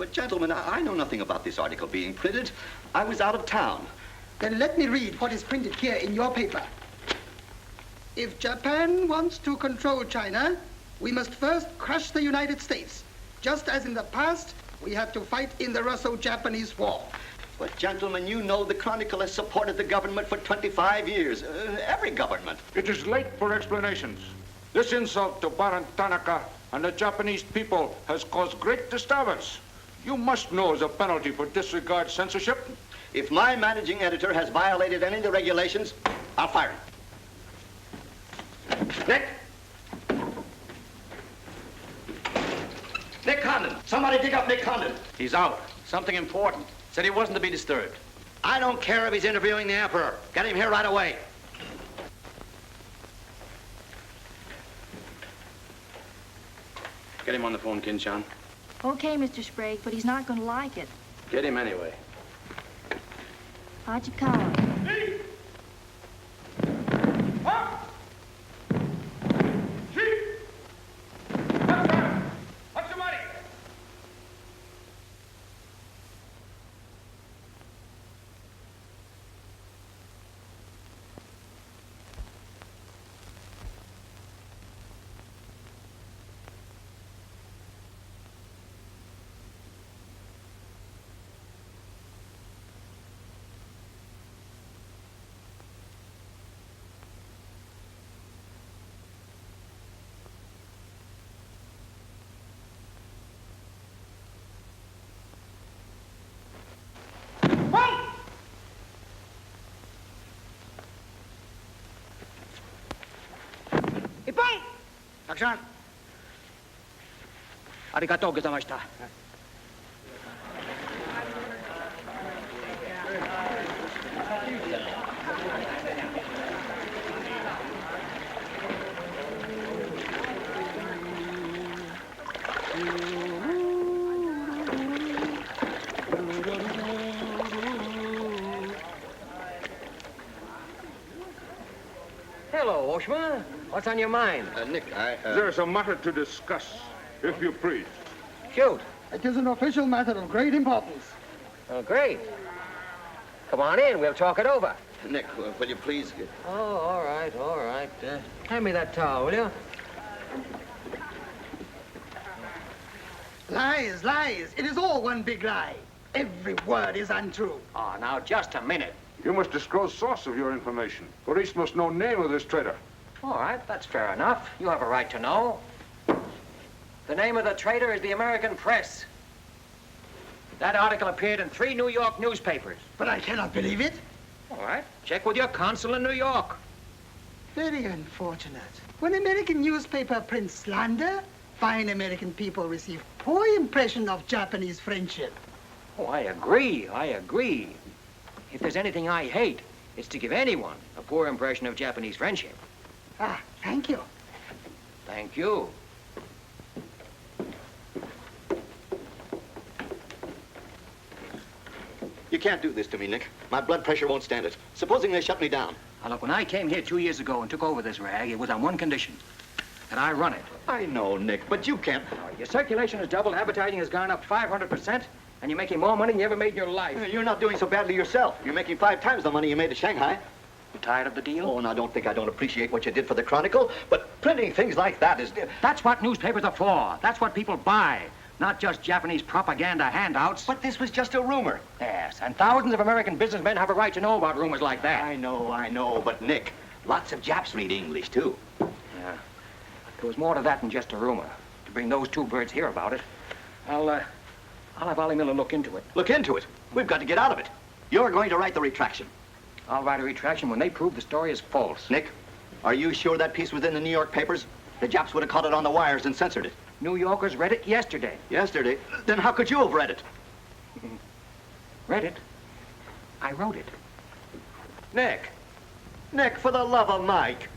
But gentlemen, I know nothing about this article being printed. I was out of town. Then let me read what is printed here in your paper. If Japan wants to control China, we must first crush the United States. Just as in the past, we had to fight in the Russo-Japanese War. But gentlemen, you know the Chronicle has supported the government for 25 years. Every government. It is late for explanations. This insult to Baron Tanaka and the Japanese people has caused great disturbance. You must know as a penalty for disregard censorship. If my managing editor has violated any of the regulations, I'll fire him. Nick! Nick Condon! Somebody dig up Nick Condon! He's out. Something important. Said he wasn't to be disturbed. I don't care if he's interviewing the Emperor. Get him here right away. Get him on the phone, Kin-chan. Okay, Mr. Sprague, but he's not going to like it. Get him anyway. Hachikawa. Action. Arigatou gozaimashita. Hello, Oshma. What's on your mind? Nick, There's a matter to discuss, if you please. Shoot. It is an official matter of great importance. Oh, great. Come on in. We'll talk it over. Nick, will you please... Oh, all right, all right. Hand me that towel, will you? Lies, lies. It is all one big lie. Every word is untrue. Oh, now, just a minute. You must disclose source of your information. Police must know name of this traitor. All right, that's fair enough. You have a right to know. The name of the traitor is the American Press. That article appeared in 3 New York newspapers. But I cannot believe it. All right, check with your consul in New York. Very unfortunate. When American newspaper prints slander, fine American people receive poor impression of Japanese friendship. Oh, I agree, I agree. If there's anything I hate, it's to give anyone a poor impression of Japanese friendship. Ah, thank you. Thank you. You can't do this to me, Nick. My blood pressure won't stand it. Supposing they shut me down. Now, look, when I came here 2 years ago and took over this rag, it was on one condition, that I run it. I know, Nick, but you can't... Your circulation has doubled, advertising has gone up 500%, and you're making more money than you ever made in your life. You're not doing so badly yourself. You're making 5 times the money you made at Shanghai. You tired of the deal? Oh, and I don't think I don't appreciate what you did for the Chronicle, but printing things like that is... That's what newspapers are for. That's what people buy. Not just Japanese propaganda handouts. But this was just a rumor. Yes, and thousands of American businessmen have a right to know about rumors like that. I know, but Nick, lots of Japs read English, too. Yeah. There was more to that than just a rumor. To bring those 2 birds here about it, I'll have Ollie Miller look into it. Look into it. We've got to get out of it. You're going to write the retraction. I'll write a retraction when they prove the story is false. Nick, are you sure that piece was in the New York papers? The Japs would have caught it on the wires and censored it. New Yorkers read it yesterday. Yesterday? Then how could you have read it? Read it? I wrote it. Nick. Nick, for the love of Mike.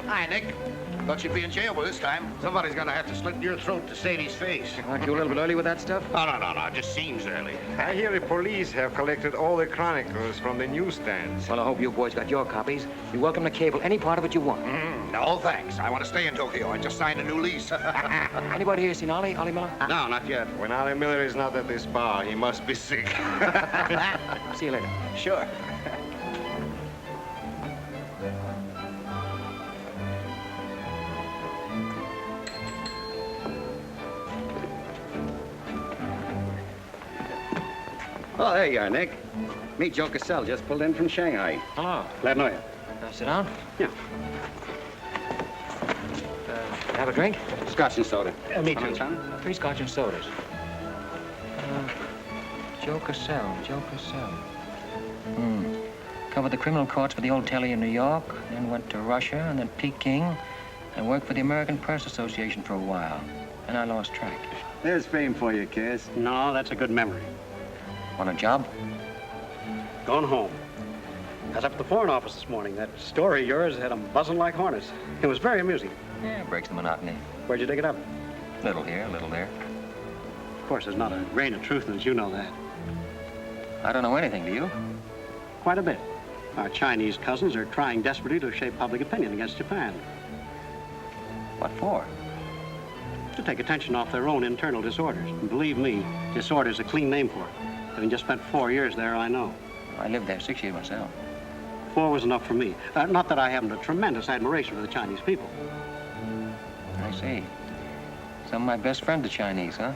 Hi, Nick. Thought you'd be in jail by this time. Somebody's gonna have to slit your throat to save his face. Aren't you a little bit early with that stuff? No. It just seems early. I hear the police have collected all the chronicles from the newsstands. Well, I hope you boys got your copies. You're welcome to cable any part of it you want. No, thanks. I want to stay in Tokyo. I just signed a new lease. Anybody here seen Ollie Miller? No, not yet. When Ollie Miller is not at this bar, he must be sick. See you later. Sure. Oh, there you are, Nick. Meet Joe Cassell, just pulled in from Shanghai. Hello. Glad to know you. Sit down. Yeah. Have a drink? Scotch and soda. Me Come on, too. son. 3 scotch and sodas. Joe Cassell. Covered the criminal courts for the old telly in New York, then went to Russia and then Peking, and worked for the American Press Association for a while. And I lost track. There's fame for you, Cass. No, that's a good memory. Want a job? Gone home. I was up at the Foreign Office this morning. That story of yours had them buzzing like hornets. It was very amusing. Yeah, breaks the monotony. Where'd you dig it up? Little here, little there. Of course, there's not a grain of truth in it. You know that. I don't know anything, do you? Quite a bit. Our Chinese cousins are trying desperately to shape public opinion against Japan. What for? To take attention off their own internal disorders. And believe me, disorder's a clean name for it. Having just spent 4 years there, I know. I lived there 6 years myself. 4 was enough for me. Not that I haven't a tremendous admiration for the Chinese people. I see. Some of my best friends are Chinese, huh?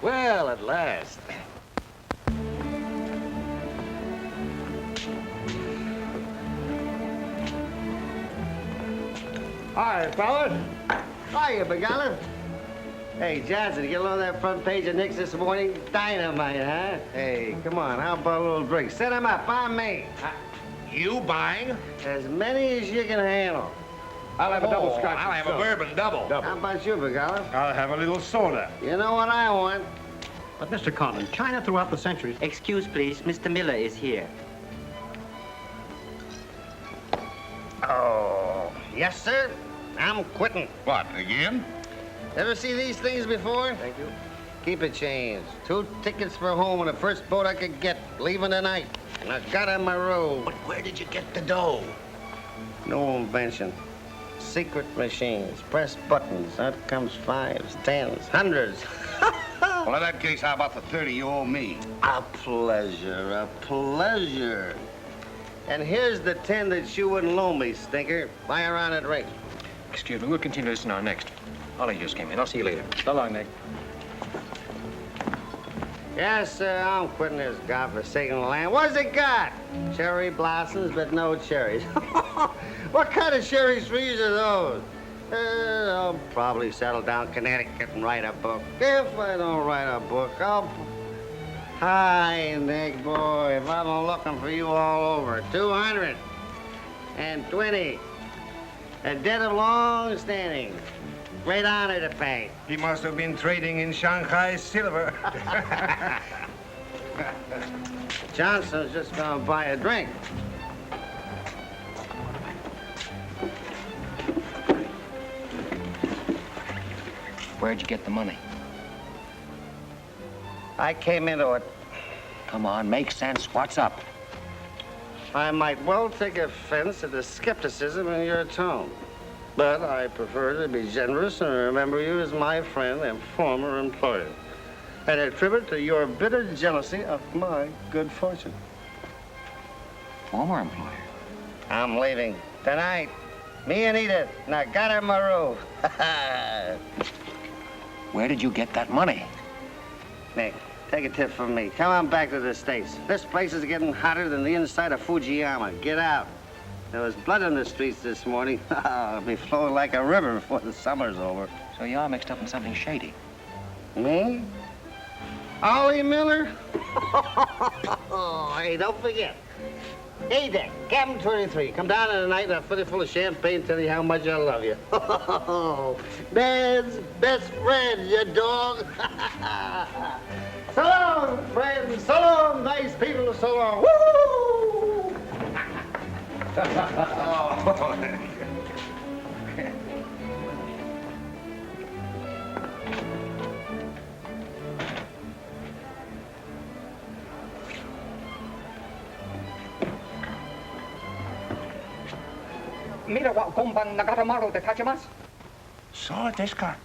Well, at last. Hi, fellas. Hiya, Big Olive. Hey, Johnson, you get along that front page of Nick's this morning? Dynamite, huh? Hey, come on, how about a little drink? Set 'em up, on me. You buying? As many as you can handle. I'll have a double scotch. I'll have a bourbon double. How about you, Big Olive? I'll have a little soda. You know what I want? But, Mr. Conlon, China throughout the centuries... Excuse, please. Mr. Miller is here. Oh, yes, sir. I'm quitting. What, again? Ever see these things before? Thank you. Keep it changed. 2 tickets for home on the first boat I could get, leaving tonight. And I got on my road. But where did you get the dough? No invention. Secret machines. Press buttons. Out comes 5s, 10s, 100s. Well, in that case, how about the 30 you owe me? A pleasure, a pleasure. And here's the 10 that you wouldn't loan me, stinker. Buy her on a drink. Excuse me, we'll continue this in our next. Ollie just came in. I'll see you later. So long, Nick. Yes, sir, I'm quitting this godforsaken land. What's it got? Cherry blossoms, but no cherries. What kind of cherry trees are those? I'll probably settle down Connecticut and write a book. If I don't write a book, I'll... Hi, Nick, boy, if I've been looking for you all over. 220. A debt of long standing. Great honor to pay. He must have been trading in Shanghai silver. Johnson's just gonna buy a drink. Where'd you get the money? I came into it. Come on, make sense. What's up? I might well take offense at the skepticism in your tone, but I prefer to be generous and remember you as my friend and former employer, and attribute to your bitter jealousy of my good fortune. Former employer? I'm leaving tonight. Me and Edith, and I got her my roof. Where did you get that money? Nick, take a tip from me. Come on back to the States. This place is getting hotter than the inside of Fujiyama. Get out. There was blood on the streets this morning. It'll be flowing like a river before the summer's over. So you are mixed up in something shady. Me? Ollie Miller? Hey, don't forget. Hey, Dick, Captain 23. Come down tonight and I'll fill you full of champagne and tell you how much I love you. Man's best friend, you dog. So long, friends. So long, nice people. So long. Woo! Mira wa komban nagatamaru de tachimasu. So desu ka.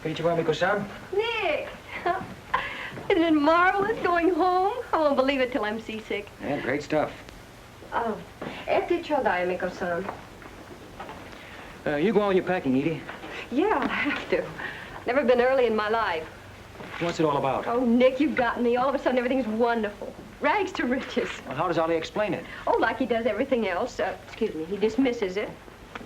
Konnichiwa, Miko-san. Nick! Isn't it marvelous going home? I won't believe it till I'm seasick. Yeah, great stuff. Oh, ete chodai, Miko-san. You go on with your packing, Edie. Yeah, I'll have to. Never been early in my life. What's it all about? Oh, Nick, you've got me. All of a sudden, everything's wonderful. Rags to riches. Well, how does Ollie explain it? Oh, like he does everything else. Excuse me, he dismisses it.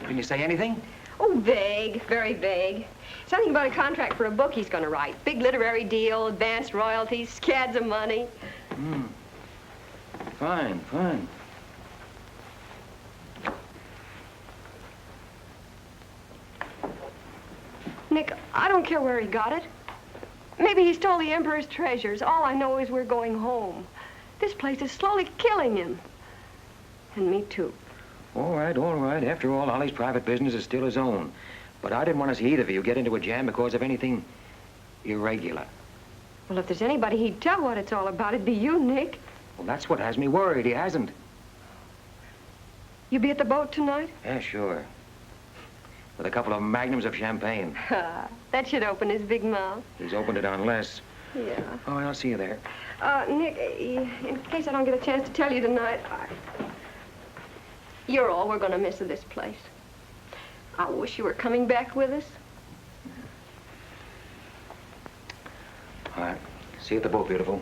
Can you say anything? Oh, vague, very vague. Something about a contract for a book he's going to write. Big literary deal, advanced royalties, scads of money. Hmm. Fine, fine. Nick, I don't care where he got it. Maybe he stole the Emperor's treasures. All I know is we're going home. This place is slowly killing him. And me too. All right, all right. After all, Ollie's private business is still his own. But I didn't want to see either of you get into a jam because of anything irregular. Well, if there's anybody he'd tell what it's all about, it'd be you, Nick. Well, that's what has me worried. He hasn't. You be at the boat tonight? Yeah, sure. With a couple of magnums of champagne. That should open his big mouth. He's opened it on less. Yeah. All right, I'll see you there. Nick, in case I don't get a chance to tell you tonight, you're all we're going to miss of this place. I wish you were coming back with us. All right. See you at the boat, beautiful.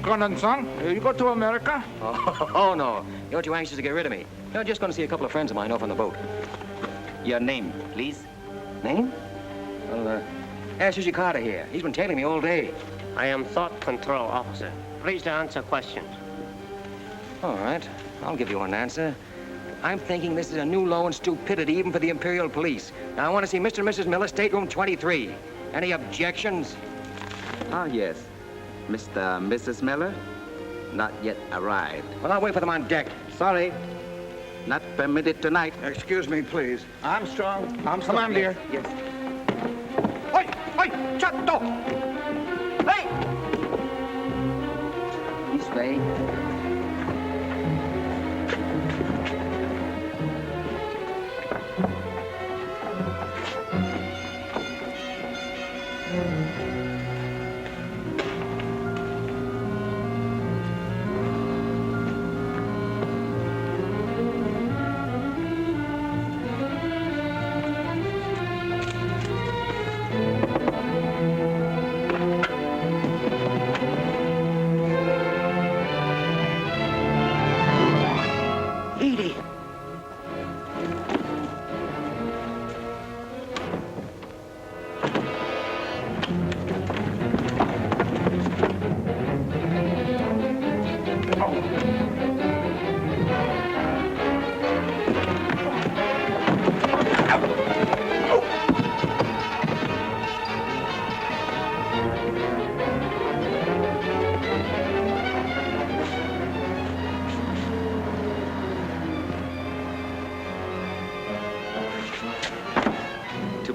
Conan-san, you go to America? Oh, no. You're too anxious to get rid of me. You're just going to see a couple of friends of mine off on the boat. Your name, please? Name? Well, ask Sushi Carter here. He's been tailing me all day. I am Thought Control Officer. Please to answer questions. All right. I'll give you an answer. I'm thinking this is a new low in stupidity even for the Imperial Police. Now, I want to see Mr. and Mrs. Miller, stateroom 23. Any objections? Ah, yes. Mr. and Mrs. Miller? Not yet arrived. Well, I'll wait for them on deck. Sorry. Not permitted tonight. Excuse me, please. Armstrong. Come on, dear. Yes. Oi, oi, chatto! Hey! This way.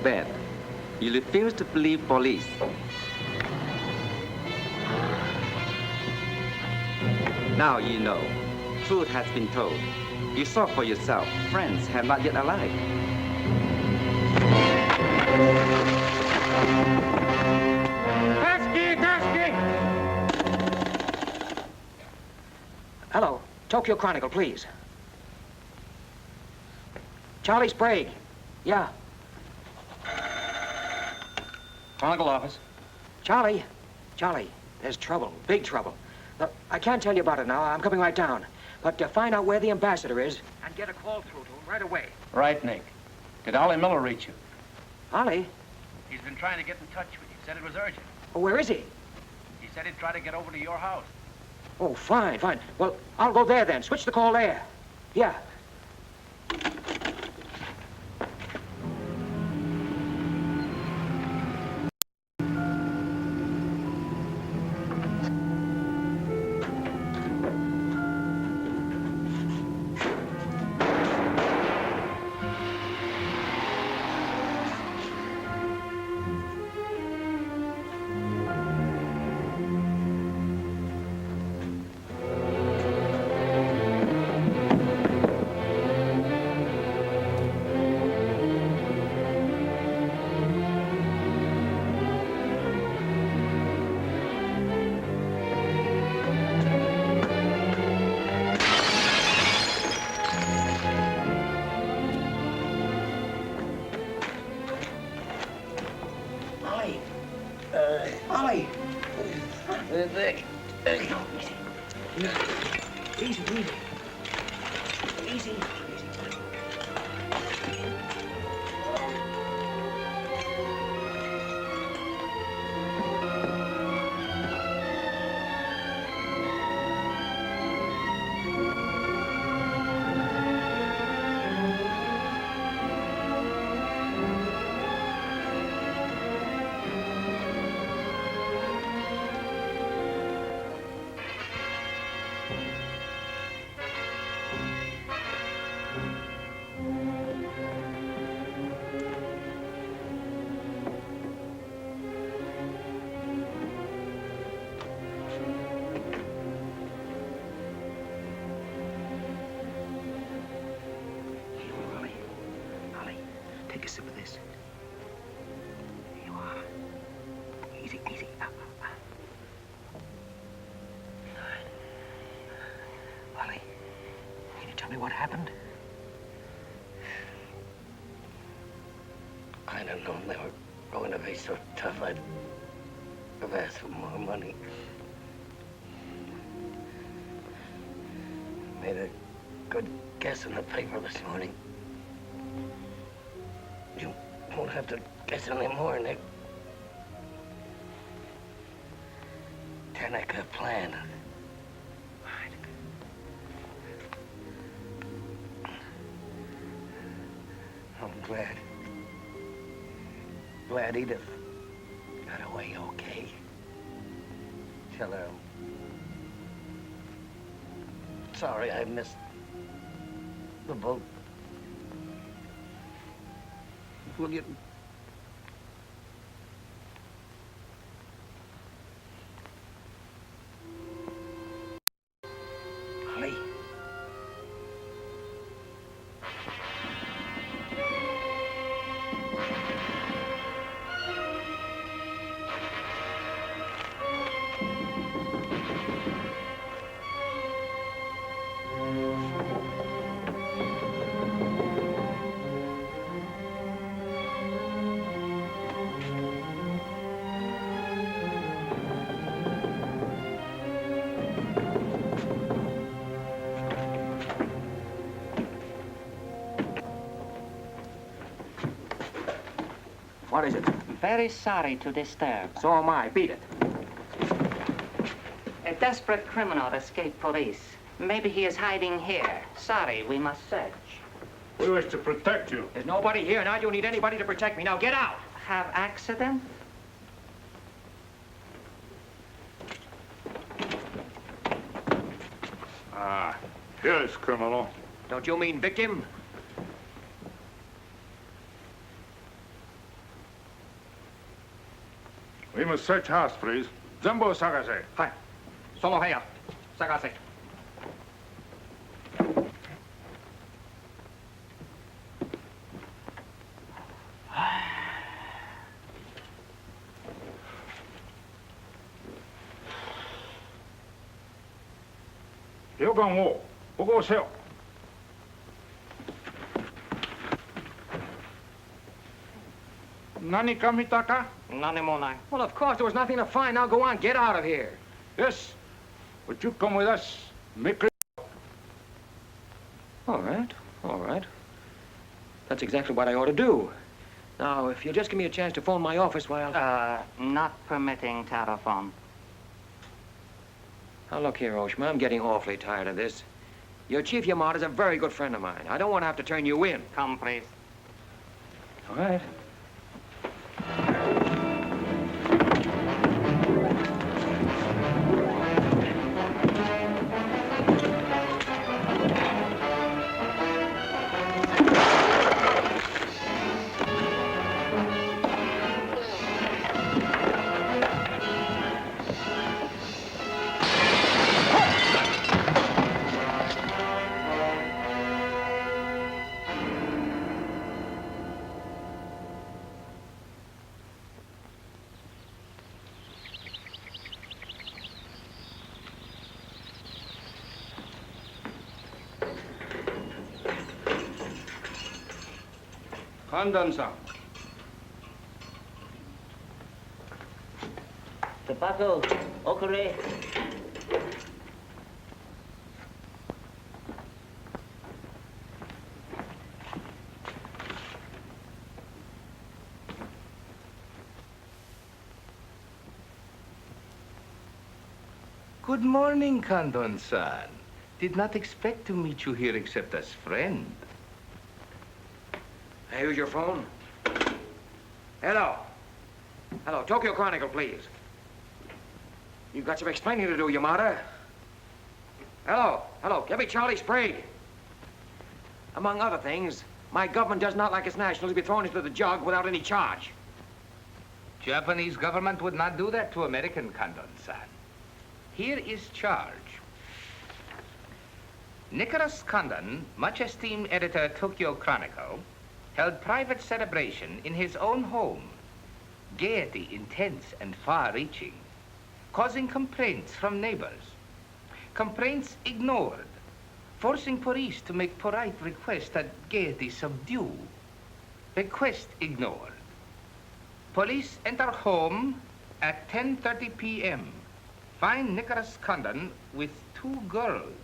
Bad. You refuse to believe police. Now you know. Truth has been told. You saw for yourself. Friends have not yet arrived. Tasky! Hello. Tokyo Chronicle, please. Charlie Sprague. Yeah. Chronicle office. Charlie. Charlie, there's trouble. Big trouble. Look, I can't tell you about it now. I'm coming right down. But find out where the ambassador is and get a call through to him right away. Right, Nick. Did Ollie Miller reach you? Ollie? He's been trying to get in touch with you. Said it was urgent. Oh, where is he? He said he'd try to get over to your house. Oh, fine, fine. Well, I'll go there then. Switch the call there. Yeah. Ollie! Nick. Easy, easy. Easy. Take a sip of this. Here you are. Easy, easy. Ollie, can you tell me what happened? I don't know if they were going to be so tough. I'd have asked for more money. Made a good guess in the paper this morning. You won't have to guess anymore, Nick. Tanaka plan. I'm glad Edith got away okay. Tell her I'm sorry I missed the boat. Will you? Ollie. What is it? Very sorry to disturb. So am I. Beat it. A desperate criminal escaped police. Maybe he is hiding here. Sorry, we must search. We wish to protect you. There's nobody here, and I don't need anybody to protect me. Now get out. Have accident? Ah, here's criminal. Don't you mean victim? We must search house, please. Zembo Sagase. Hi. Sono heya. Sagase. 요강호, 보고 오세요. Nani kamitaka? None more. Well, of course, there was nothing to find. Now go on, get out of here. Yes, but you come with us. Miklós. All right, all right. That's exactly what I ought to do. Now, if you'll just give me a chance to phone my office while... Not permitting telephone. Now, look here, Oshma, I'm getting awfully tired of this. Your Chief Yamada's a very good friend of mine. I don't want to have to turn you in. Come, please. All right. Handan-san. Tobacco, okare. Good morning, Kandon-san. Did not expect to meet you here except as friend. Hey, who's your phone? Hello. Hello, Tokyo Chronicle, please. You've got some explaining to do, Yamada. Hello, hello, give me Charlie Sprague. Among other things, my government does not like its nationals to be thrown into the jug without any charge. Japanese government would not do that to American, Kandon-san. Here is charge. Nicholas Condon, much esteemed editor Tokyo Chronicle, held private celebration in his own home. Gaiety intense and far-reaching, causing complaints from neighbors. Complaints ignored, forcing police to make polite requests that gaiety subdue. Request ignored. Police enter home at 10:30 p.m. Find Nicholas Condon with 2 girls.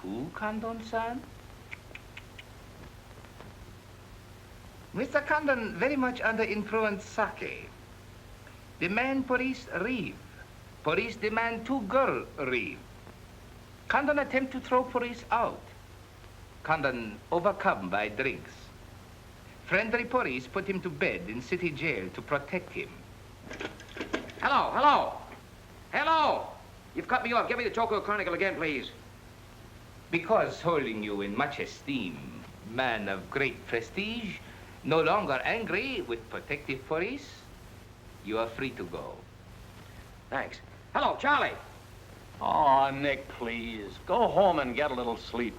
2, Condon-san? Mr. Condon very much under influence sake. Demand police leave. Police demand 2 girls leave. Condon attempt to throw police out. Condon overcome by drinks. Friendly police put him to bed in city jail to protect him. Hello, hello. Hello. You've cut me off. Give me the Tokyo Chronicle again, please. Because holding you in much esteem, man of great prestige, no longer angry with protective police, you are free to go. Thanks. Hello, Charlie. Oh, Nick, please. Go home and get a little sleep.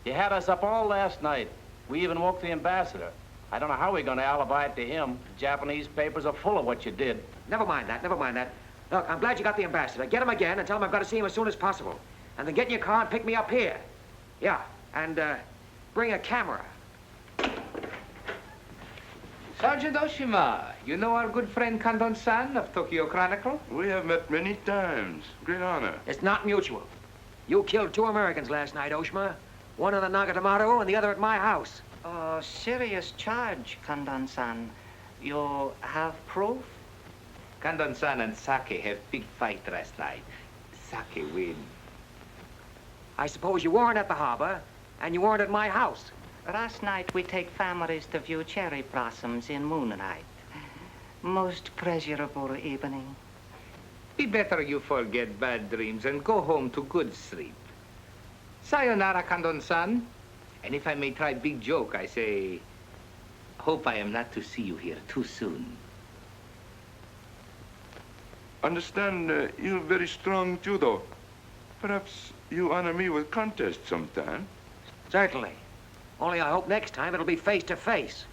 You had us up all last night. We even woke the ambassador. I don't know how we're going to alibi it to him. The Japanese papers are full of what you did. Never mind that, never mind that. Look, I'm glad you got the ambassador. Get him again and tell him I've got to see him as soon as possible. And then get in your car and pick me up here. Yeah, and bring a camera. Sergeant Oshima, you know our good friend Condon-san of Tokyo Chronicle? We have met many times. Great honor. It's not mutual. You killed 2 Americans last night, Oshima. One in the Nagatomaru and the other at my house. Oh, serious charge, Condon-san. You have proof? Condon-san and Sake have big fight last night. Sake win. I suppose you weren't at the harbor, and you weren't at my house. Last night we take families to view cherry blossoms in moonlight. Most pleasurable evening. Be better you forget bad dreams and go home to good sleep. Sayonara, Condon-san. And if I may try big joke, I say, hope I am not to see you here too soon. Understand you're very strong judo. Perhaps you honor me with contest sometime. Certainly. Only I hope next time it'll be face to face.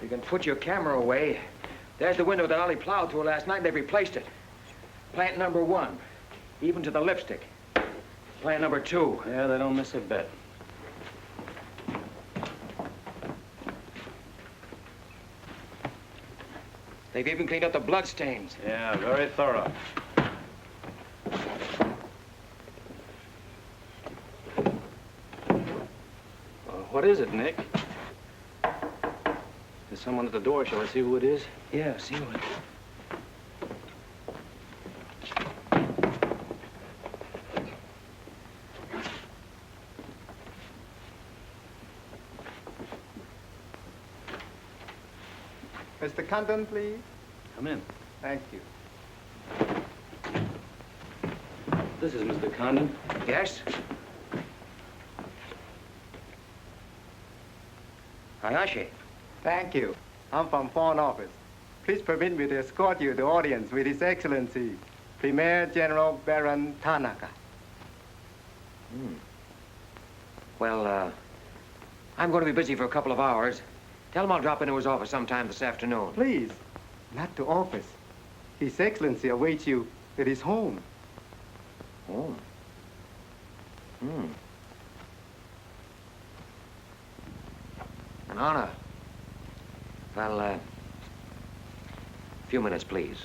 You can put your camera away. There's the window that Ollie plowed through last night, and they've replaced it. Plant number 1, even to the lipstick. Plant number 2. Yeah, they don't miss a bit. They've even cleaned up the blood stains. Yeah, very thorough. What is it, Nick? There's someone at the door. Shall I see who it is? Yeah, see what? Mr. Condon, please. Come in. Thank you. This is Mr. Condon. Yes? Hayashi. Thank you. I'm from Foreign Office. Please permit me to escort you to the audience with His Excellency, Premier General Baron Tanaka. Well, I'm going to be busy for a couple of hours. Tell him I'll drop into his office sometime this afternoon. Please, not to office. His Excellency awaits you at his home. Home? An honor. Well, a few minutes, please.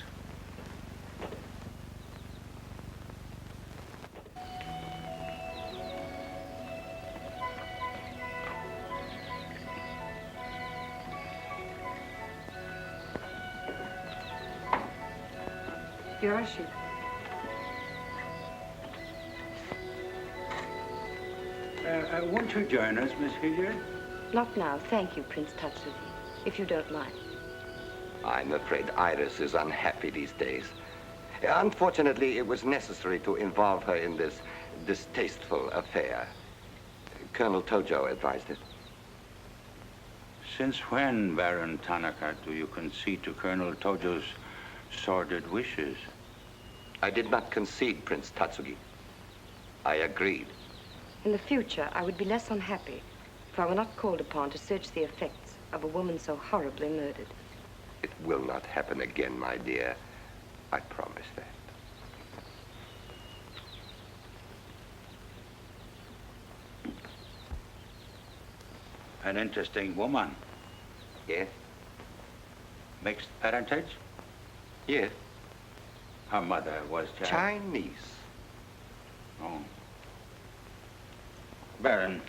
Yoshi. Won't you join us, Miss Hilliard? Not now, thank you, Prince Tatsuki, if you don't mind. I'm afraid Iris is unhappy these days. Unfortunately, it was necessary to involve her in this distasteful affair. Colonel Tojo advised it. Since when, Baron Tanaka, do you concede to Colonel Tojo's sordid wishes? I did not concede, Prince Tatsugi. I agreed. In the future, I would be less unhappy if I were not called upon to search the effects of a woman so horribly murdered. It will not happen again, my dear. I promise that. An interesting woman. Yes? Mixed parentage? Yes. Her mother was Chinese. Oh. Baron,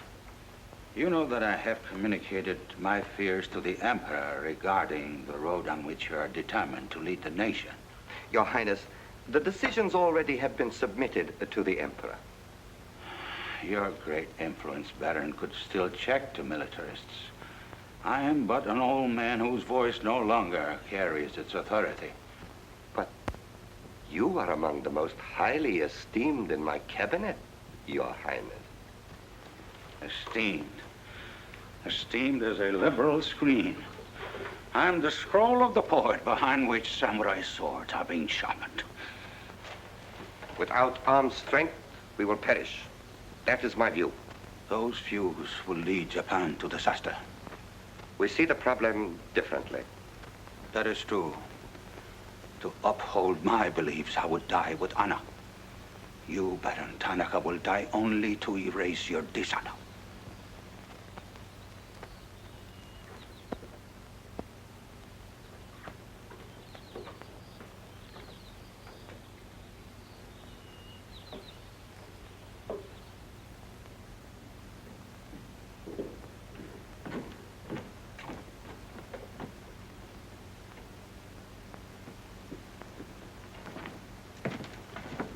you know that I have communicated my fears to the Emperor regarding the road on which you are determined to lead the nation. Your Highness, the decisions already have been submitted to the Emperor. Your great influence, Baron, could still check to militarists. I am but an old man whose voice no longer carries its authority. But you are among the most highly esteemed in my cabinet, Your Highness. Esteemed. Esteemed as a liberal screen. I'm the scroll of the poet behind which samurai swords are being sharpened. Without armed strength, we will perish. That is my view. Those views will lead Japan to disaster. We see the problem differently. That is true. To uphold my beliefs, I would die with honor. You, Baron Tanaka, will die only to erase your dishonor.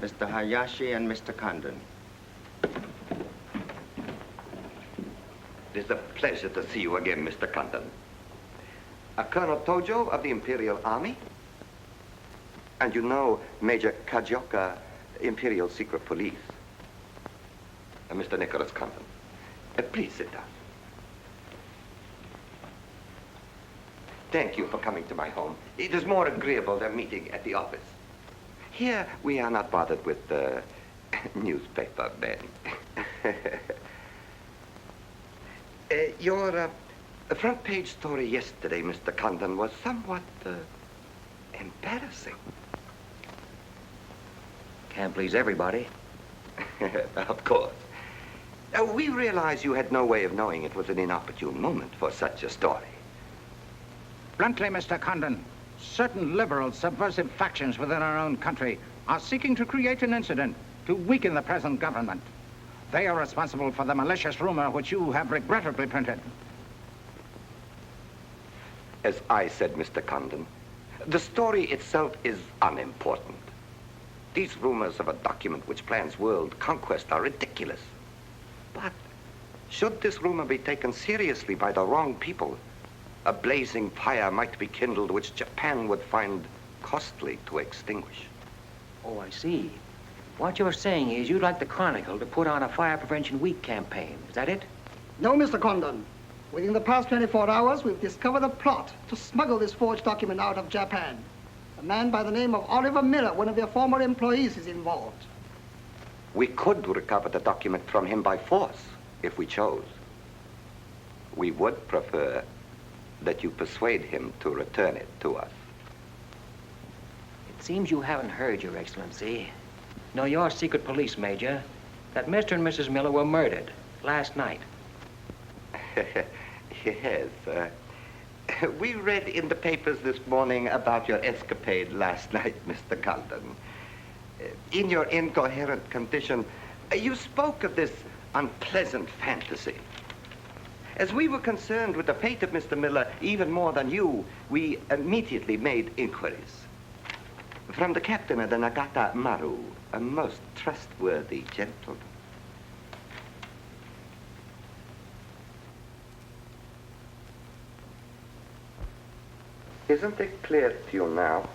Mr. Hayashi and Mr. Condon. It is a pleasure to see you again, Mr. Condon. Colonel Tojo of the Imperial Army. And you know Major Kajioka, Imperial Secret Police. Mr. Nicholas Condon. Please sit down. Thank you for coming to my home. It is more agreeable than meeting at the office. Here, we are not bothered with newspaper men. Your The front page story yesterday, Mr. Condon, was somewhat embarrassing. Can't please everybody. Of course. We realize you had no way of knowing it was an inopportune moment for such a story. Bluntly, Mr. Condon, certain liberal subversive factions within our own country are seeking to create an incident to weaken the present government. They are responsible for the malicious rumor which you have regrettably printed. As I said, Mr. Condon, the story itself is unimportant. These rumors of a document which plans world conquest are ridiculous. But should this rumor be taken seriously by the wrong people, a blazing fire might be kindled which Japan would find costly to extinguish. Oh, I see. What you're saying is you'd like the Chronicle to put on a Fire Prevention Week campaign. Is that it? No, Mr. Condon. Within the past 24 hours, we've discovered a plot to smuggle this forged document out of Japan. A man by the name of Oliver Miller, one of their former employees, is involved. We could recover the document from him by force, if we chose. We would prefer that you persuade him to return it to us. It seems you haven't heard, Your Excellency. No, your secret police major, that Mr. and Mrs. Miller were murdered last night. Yes, we read in the papers this morning about your escapade last night, Mr. Condon. In your incoherent condition, you spoke of this unpleasant fantasy. As we were concerned with the fate of Mr. Miller even more than you, we immediately made inquiries. From the captain of the Nagata Maru, a most trustworthy gentleman. Isn't it clear to you now?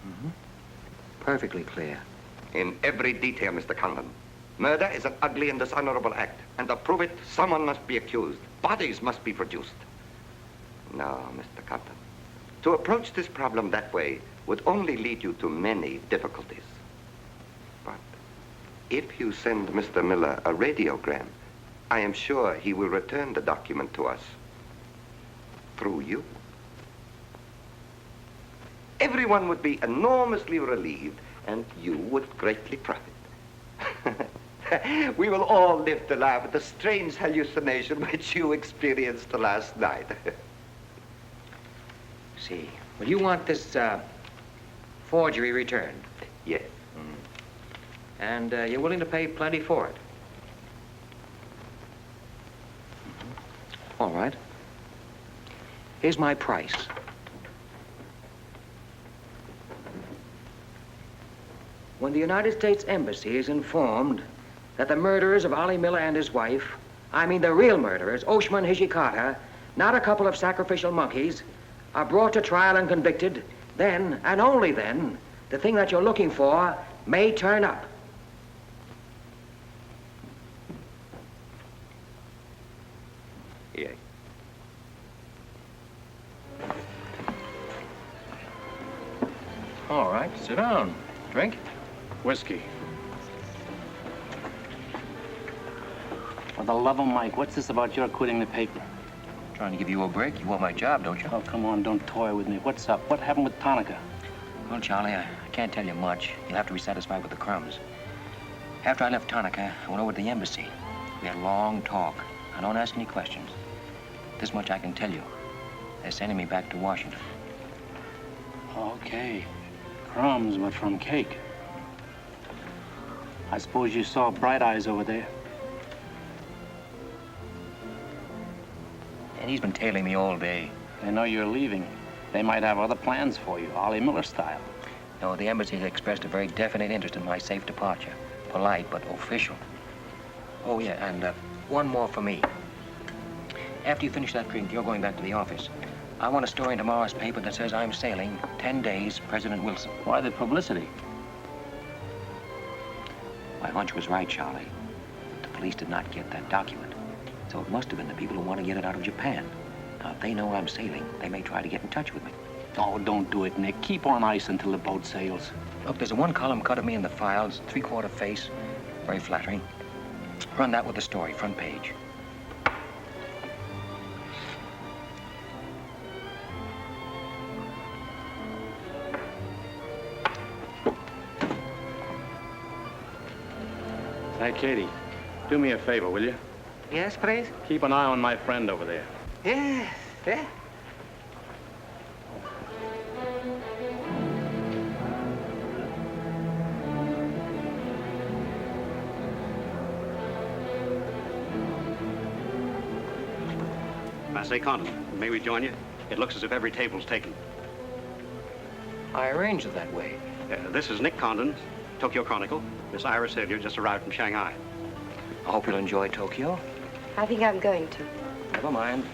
Mm-hmm. Perfectly clear. In every detail, Mr. Condon. Murder is an ugly and dishonorable act, and to prove it, someone must be accused. Bodies must be produced. No, Mr. Condon. To approach this problem that way would only lead you to many difficulties. But if you send Mr. Miller a radiogram, I am sure he will return the document to us through you. Everyone would be enormously relieved, and you would greatly profit. We will all live to laugh at the strange hallucination which you experienced last night. See. Well, you want this forgery returned? Yes. And you're willing to pay plenty for it? All right. Here's my price. When the United States Embassy is informed that the murderers of Ollie Miller and his wife, I mean the real murderers, Oshman Hijikata, not a couple of sacrificial monkeys, are brought to trial and convicted, then, and only then, the thing that you're looking for may turn up. Yes. All right, sit down. Drink? Whiskey. For the love of Mike, what's this about your quitting the paper? Trying to give you a break. You want my job, don't you? Oh, come on, don't toy with me. What's up? What happened with Tonica? Well, Charlie, I can't tell you much. You'll have to be satisfied with the crumbs. After I left Tonica, I went over to the embassy. We had a long talk. I don't ask any questions. This much I can tell you. They're sending me back to Washington. Okay. Crumbs, but from cake. I suppose you saw Bright Eyes over there. And he's been tailing me all day. They know you're leaving. They might have other plans for you, Ollie Miller style. No, the embassy has expressed a very definite interest in my safe departure. Polite, but official. Oh, yeah, and one more for me. After you finish that drink, you're going back to the office. I want a story in tomorrow's paper that says I'm sailing 10 days, President Wilson. Why the publicity? My hunch was right, Charlie. The police did not get that document. So it must have been the people who want to get it out of Japan. Now, if they know I'm sailing, they may try to get in touch with me. Oh, don't do it, Nick. Keep on ice until the boat sails. Look, there's a one-column cut of me in the files, 3/4 face. Very flattering. Run that with the story, front page. Hey, Katie, do me a favor, will you? Yes, please? Keep an eye on my friend over there. Yes, yeah. I say, Condon, may we join you? It looks as if every table's taken. I arranged it that way. This is Nick Condon, Tokyo Chronicle. Miss Iris Sylvia just arrived from Shanghai. I hope you'll enjoy Tokyo. I think I'm going to. Never mind.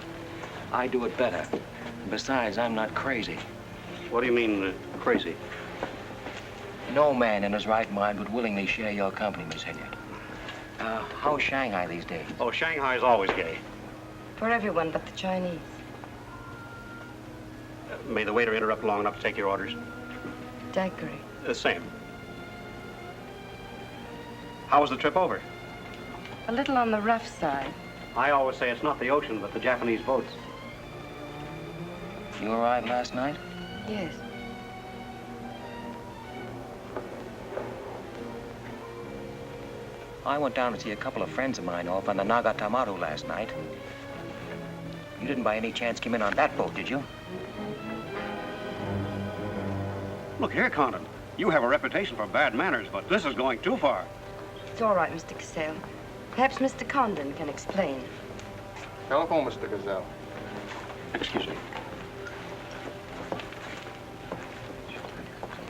I do it better. Besides, I'm not crazy. What do you mean, crazy? No man in his right mind would willingly share your company, Miss Hilliard. How's Shanghai these days? Oh, Shanghai is always gay. For everyone but the Chinese. May the waiter interrupt long enough to take your orders? Daiquiri. Same. How was the trip over? A little on the rough side. I always say it's not the ocean, but the Japanese boats. You arrived last night? Yes. I went down to see a couple of friends of mine off on the Nagatamaru last night. You didn't by any chance come in on that boat, did you? Look here, Condon. You have a reputation for bad manners, but this is going too far. It's all right, Mr. Cassell. Perhaps Mr. Condon can explain. Telephone, Mr. Gazelle. Excuse me.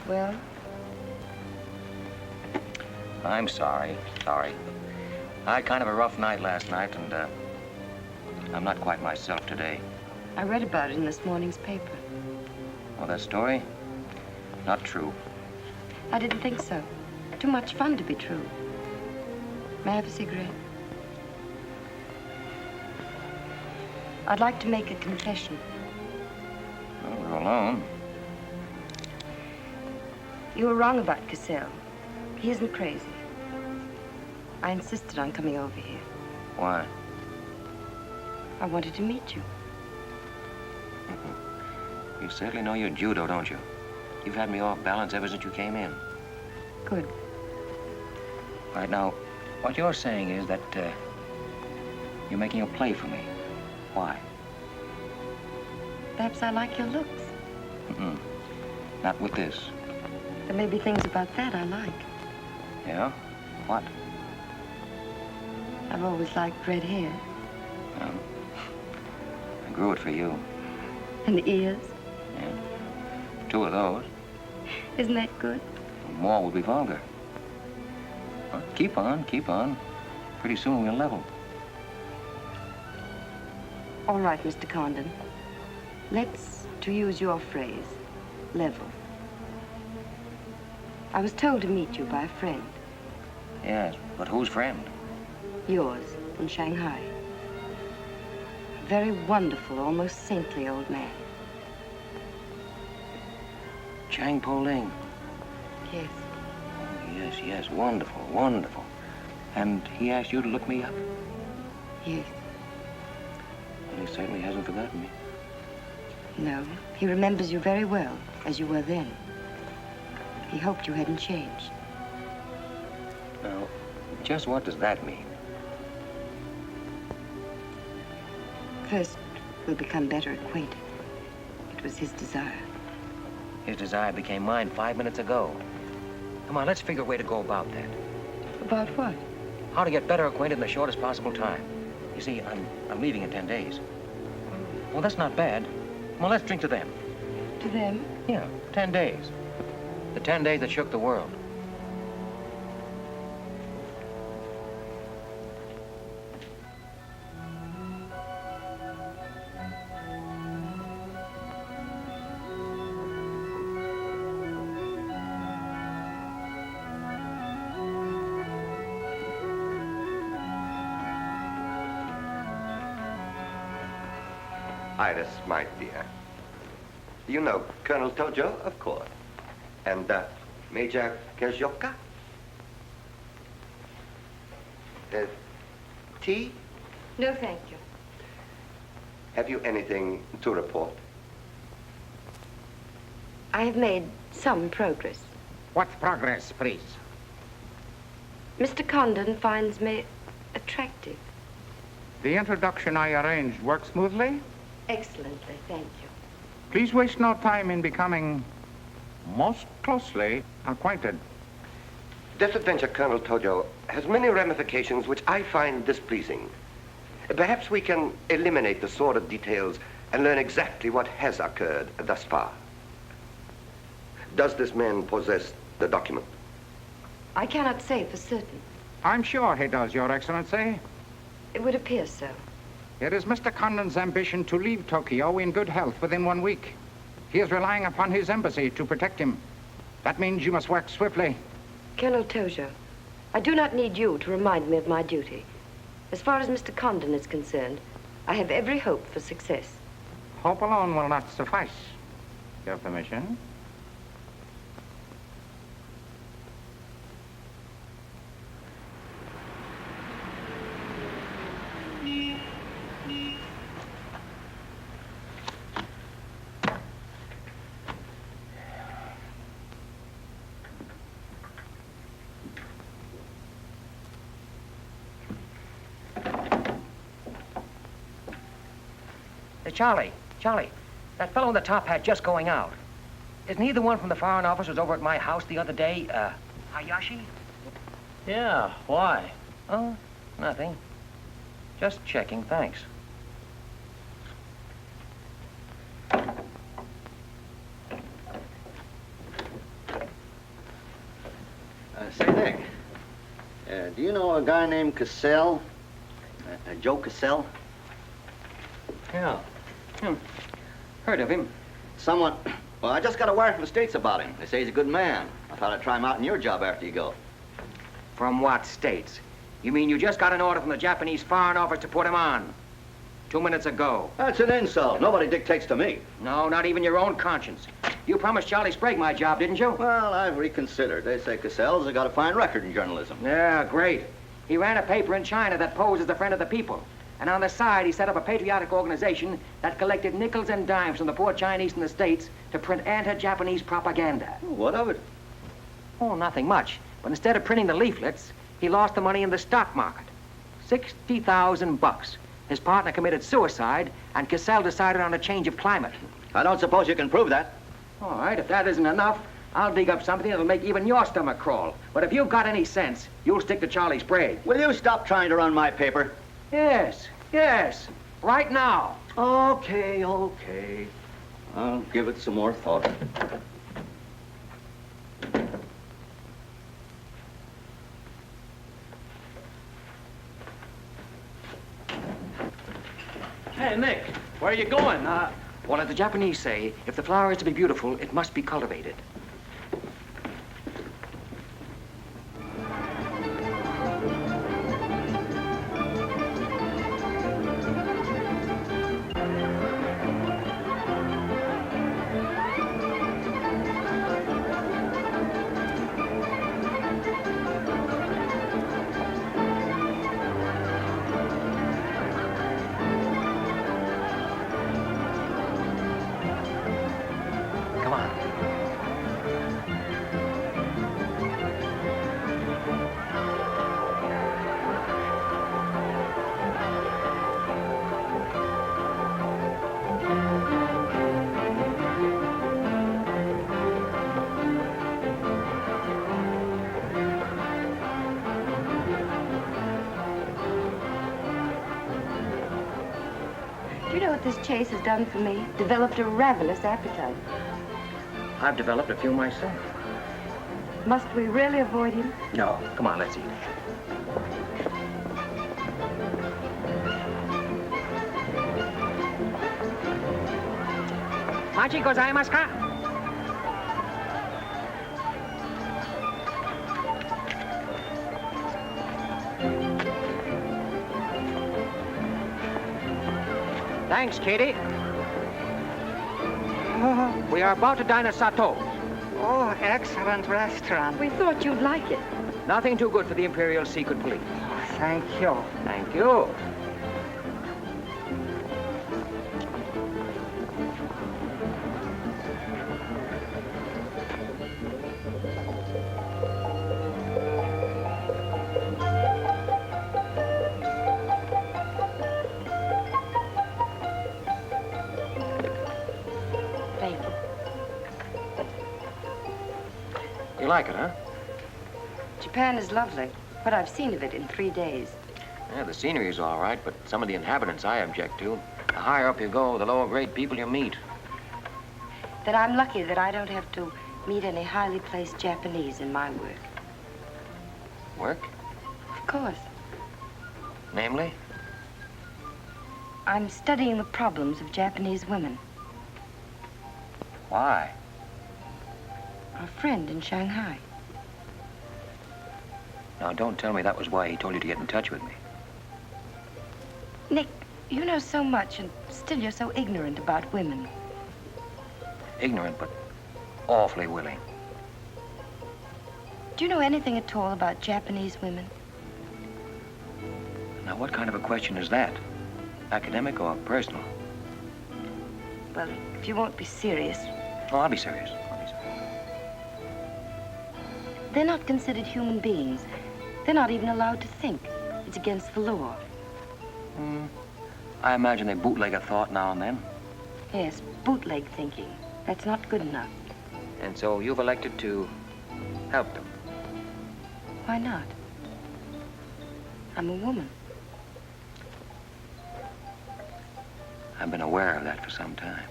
Well? I'm sorry. Sorry. I had kind of a rough night last night, and I'm not quite myself today. I read about it in this morning's paper. Well, that story? Not true. I didn't think so. Too much fun to be true. May I have a cigarette? I'd like to make a confession. Well, we're alone. You were wrong about Cassell. He isn't crazy. I insisted on coming over here. Why? I wanted to meet you. You certainly know your judo, don't you? You've had me off balance ever since you came in. Good. Right now, what you're saying is that you're making a play for me. Why? Perhaps I like your looks. Not with this. There may be things about that I like. Yeah? What? I've always liked red hair. Well, I grew it for you. And the ears. Yeah. 2 of those. Isn't that good? More would be vulgar. Well, keep on, keep on. Pretty soon we'll level. All right, Mr. Condon. Let's, to use your phrase, level. I was told to meet you by a friend. Yes, but whose friend? Yours, in Shanghai. A very wonderful, almost saintly old man. Chang Po Ling. Yes. Yes, yes, wonderful, wonderful. And he asked you to look me up? Yes. Well, he certainly hasn't forgotten me. No, he remembers you very well, as you were then. He hoped you hadn't changed. Now, just what does that mean? First, we'll become better acquainted. It was his desire. His desire became mine 5 minutes ago. Come on, let's figure a way to go about that. About what? How to get better acquainted in the shortest possible time. You see, I'm leaving in 10 days. Well, that's not bad. Well, let's drink to them. To them? Yeah, 10 days. The 10 days that shook the world. Iris, my dear. You know Colonel Tojo, of course. And Major Kajoka. Tea? No, thank you. Have you anything to report? I have made some progress. What progress, please? Mr. Condon finds me attractive. The introduction I arranged worked smoothly? Excellently, thank you. Please waste no time in becoming most closely acquainted. This adventure, Colonel Tojo, has many ramifications which I find displeasing. Perhaps we can eliminate the sordid details and learn exactly what has occurred thus far. Does this man possess the document? I cannot say for certain. I'm sure he does, Your Excellency. It would appear so. It is Mr. Condon's ambition to leave Tokyo in good health within 1 week. He is relying upon his embassy to protect him. That means you must work swiftly. Colonel Tojo, I do not need you to remind me of my duty. As far as Mr. Condon is concerned, I have every hope for success. Hope alone will not suffice. Your permission? Charlie, that fellow in the top hat just going out. Isn't he the one from the Foreign Office who was over at my house the other day? Hayashi? Yeah, why? Oh, nothing. Just checking, thanks. Say, Nick, do you know a guy named Cassell? Joe Cassell? Yeah. Heard of him. Someone... Well, I just got a wire from the States about him. They say he's a good man. I thought I'd try him out in your job after you go. From what states? You mean you just got an order from the Japanese Foreign Office to put him on? 2 minutes ago. That's an insult. Nobody dictates to me. No, not even your own conscience. You promised Charlie Sprague my job, didn't you? Well, I've reconsidered. They say Cassell's got a fine record in journalism. Yeah, great. He ran a paper in China that posed as a friend of the people. And on the side, he set up a patriotic organization that collected nickels and dimes from the poor Chinese in the States to print anti-Japanese propaganda. What of it? Oh, nothing much. But instead of printing the leaflets, he lost the money in the stock market. $60,000. His partner committed suicide, and Cassell decided on a change of climate. I don't suppose you can prove that. All right, if that isn't enough, I'll dig up something that'll make even your stomach crawl. But if you've got any sense, you'll stick to Charlie Sprague. Will you stop trying to run my paper? Yes. Right now. Okay. I'll give it some more thought. Hey, Nick, where are you going? Well, as the Japanese say, if the flower is to be beautiful, it must be cultivated. Do you know what this chase has done for me? Developed a ravenous appetite. I've developed a few myself. Must we really avoid him? No, come on, let's eat. Machi gozaimasu ka? Thanks, Katie. We are about to dine at Sato. Oh, excellent restaurant. We thought you'd like it. Nothing too good for the Imperial Secret Police. Thank you. Thank you. You like it, huh? Japan is lovely. What I've seen of it in 3 days. Yeah, the scenery's all right, but some of the inhabitants I object to. The higher up you go, the lower grade people you meet. Then I'm lucky that I don't have to meet any highly placed Japanese in my work. Work? Of course. Namely? I'm studying the problems of Japanese women. Why? A friend in Shanghai. Now, don't tell me that was why he told you to get in touch with me. Nick, you know so much, and still you're so ignorant about women. Ignorant, but awfully willing. Do you know anything at all about Japanese women? Now, what kind of a question is that? Academic or personal? Well, if you won't be serious. Oh, I'll be serious. They're not considered human beings. They're not even allowed to think. It's against the law. I imagine they bootleg a thought now and then. Yes, bootleg thinking. That's not good enough. And so you've elected to help them. Why not? I'm a woman. I've been aware of that for some time.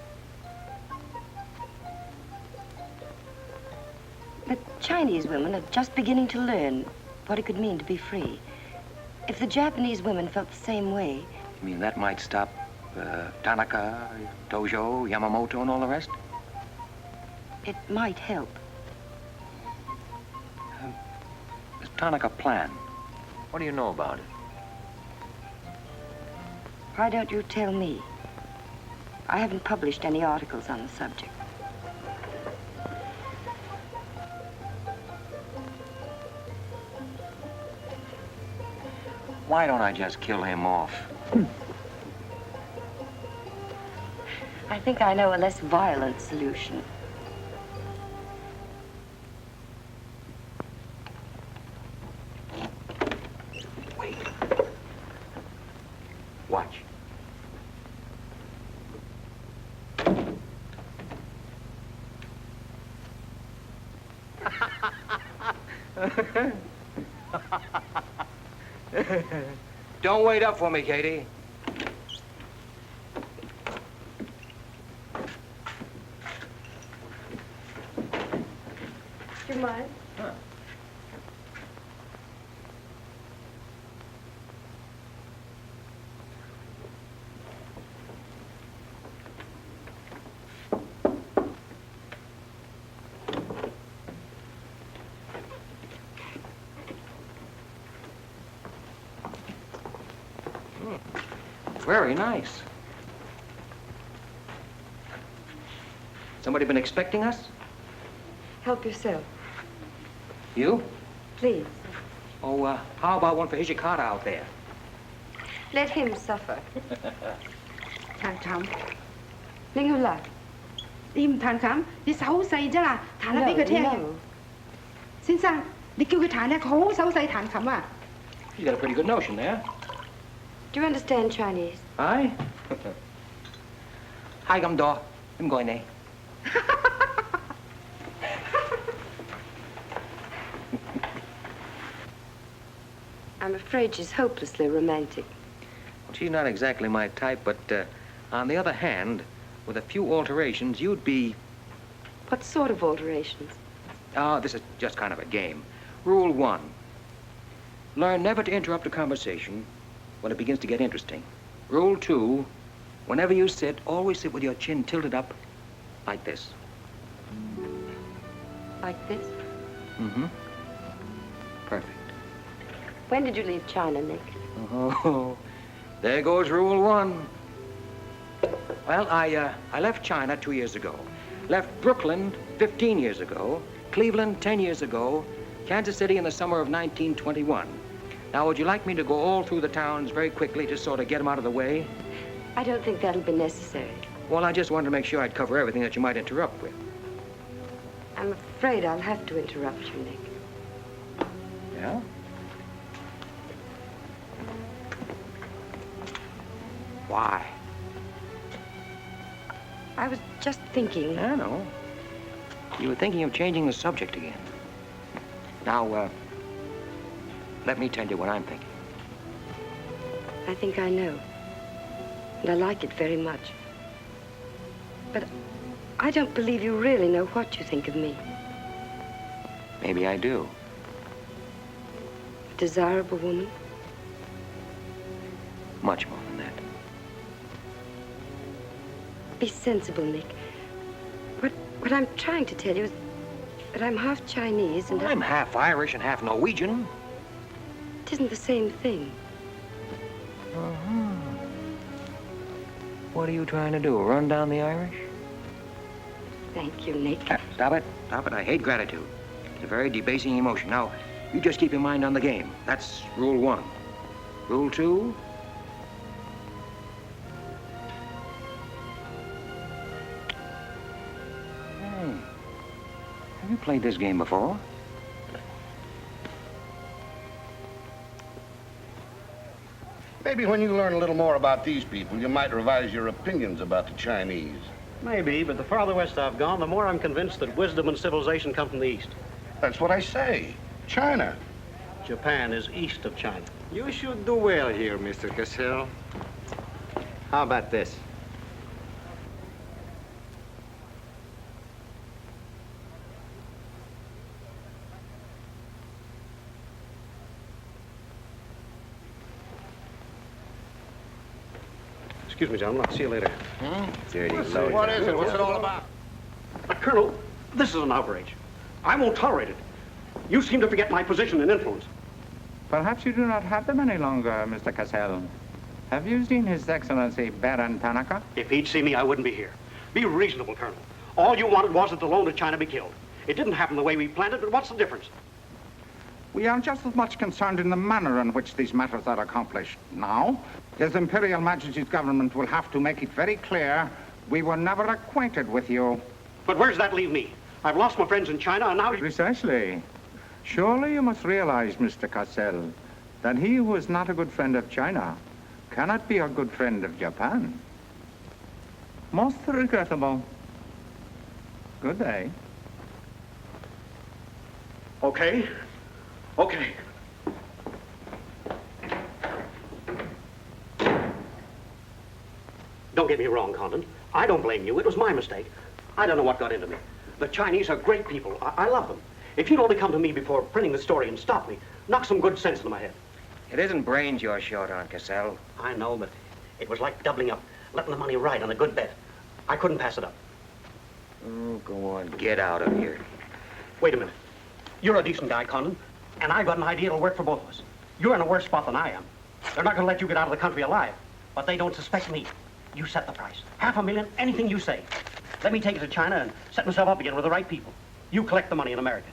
The Chinese women are just beginning to learn what it could mean to be free. If the Japanese women felt the same way... You mean that might stop Tanaka, Tojo, Yamamoto, and all the rest? It might help. This Tanaka plan, what do you know about it? Why don't you tell me? I haven't published any articles on the subject. Why don't I just kill him off? I think I know a less violent solution. Wait. Watch. Don't wait up for me, Katie. Do you mind? Huh. Very nice. Somebody been expecting us? Help yourself. You? Please. Oh, how about one for Hijikata out there? Let him suffer. 彈琴，拎佢嚟。你唔彈琴，你手好細啫啦，彈下俾佢聽。先生，你叫佢彈咧，佢好手勢彈琴啊。You got a pretty good notion there. Do you understand Chinese? Aye. Hi, I'm Daw. I'm going there. I'm afraid she's hopelessly romantic. Well, she's not exactly my type, but on the other hand, with a few alterations, you'd be... What sort of alterations? Oh, this is just kind of a game. Rule 1. Learn never to interrupt a conversation when it begins to get interesting. Rule 2. Whenever you sit, always sit with your chin tilted up like this. Like this? Mm-hmm. Perfect. When did you leave China, Nick? Oh, there goes Rule 1. Well, I left China 2 years ago. Left Brooklyn 15 years ago. Cleveland 10 years ago. Kansas City in the summer of 1921. Now, would you like me to go all through the towns very quickly, just sort of get them out of the way? I don't think that'll be necessary. Well, I just wanted to make sure I'd cover everything that you might interrupt with. I'm afraid I'll have to interrupt you, Nick. Yeah? Why? I was just thinking... I know. You were thinking of changing the subject again. Now, let me tell you what I'm thinking. I think I know. And I like it very much. But I don't believe you really know what you think of me. Maybe I do. A desirable woman? Much more than that. Be sensible, Nick. What I'm trying to tell you is that I'm half Chinese and I'm half Irish and half Norwegian. It isn't the same thing. Uh-huh. What are you trying to do, run down the Irish? Thank you, Nick. Stop it. Stop it. I hate gratitude. It's a very debasing emotion. Now, you just keep your mind on the game. That's rule 1. Rule 2? Hey, have you played this game before? Maybe when you learn a little more about these people, you might revise your opinions about the Chinese. Maybe, but the farther west I've gone, the more I'm convinced that wisdom and civilization come from the east. That's what I say. China. Japan is east of China. You should do well here, Mr. Cassell. How about this? Excuse me, gentlemen. I'll see you later. Dirty Lord. What is it? What's it all about? Colonel, this is an outrage. I won't tolerate it. You seem to forget my position and influence. Perhaps you do not have them any longer, Mr. Cassell. Have you seen His Excellency Baron Tanaka? If he'd see me, I wouldn't be here. Be reasonable, Colonel. All you wanted was that the loan to China be killed. It didn't happen the way we planned it, but what's the difference? We are just as much concerned in the manner in which these matters are accomplished. Now, His Imperial Majesty's government will have to make it very clear we were never acquainted with you. But where does that leave me? I've lost my friends in China, and now... Precisely. Surely you must realize, Mr. Cassell, that he who is not a good friend of China cannot be a good friend of Japan. Most regrettable. Good day. Okay. Okay. Don't get me wrong, Condon. I don't blame you. It was my mistake. I don't know what got into me. The Chinese are great people. I love them. If you'd only come to me before printing the story and stop me, knock some good sense into my head. It isn't brains you're short on, Cassell. I know, but it was like doubling up, letting the money ride on a good bet. I couldn't pass it up. Oh, go on. Get out of here. Wait a minute. You're a decent guy, Condon, and I've got an idea that'll work for both of us. You're in a worse spot than I am. They're not going to let you get out of the country alive, but they don't suspect me. You set the price. $500,000, anything you say. Let me take it to China and set myself up again with the right people. You collect the money in America.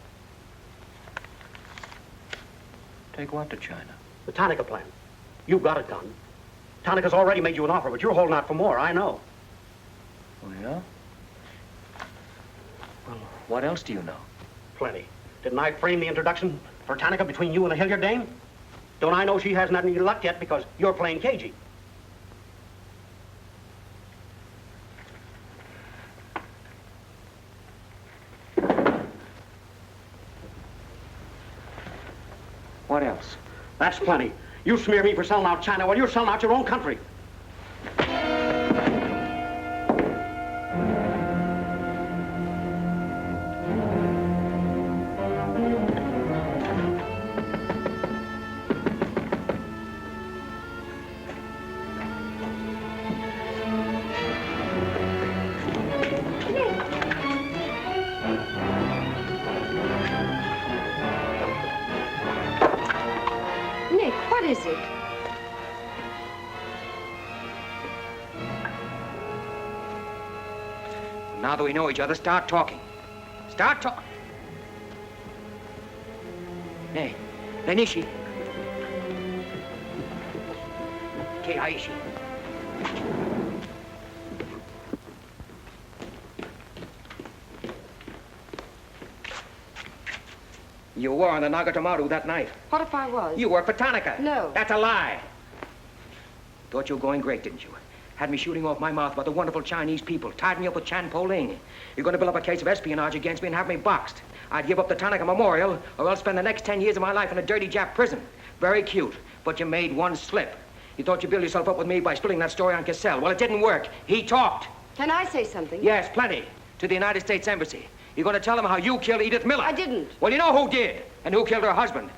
Take what to China? The Tanaka plan. You've got it, Condon. Tanaka's already made you an offer, but you're holding out for more, I know. Oh, yeah? Well, what else do you know? Plenty. Didn't I frame the introduction for Tanaka between you and the Hilliard dame? Don't I know she hasn't had any luck yet because you're playing cagey? What else? That's plenty. You smear me for selling out China while you're selling out your own country. What is it? Now that we know each other, start talking. Start talking. Hey, Nenishi. Keihaishi. You were on the Nagatomaru that night. What if I was? You worked for Tanaka. No. That's a lie. Thought you were going great, didn't you? Had me shooting off my mouth about the wonderful Chinese people, tied me up with Chan Po Ling. You're going to build up a case of espionage against me and have me boxed. I'd give up the Tanaka Memorial, or else spend the next 10 years of my life in a dirty Jap prison. Very cute, but you made one slip. You thought you built yourself up with me by spilling that story on Cassell. Well, it didn't work. He talked. Can I say something? Yes, plenty. To the United States Embassy. You're going to tell them how you killed Edith Miller. I didn't. Well, you know who did, and who killed her husband.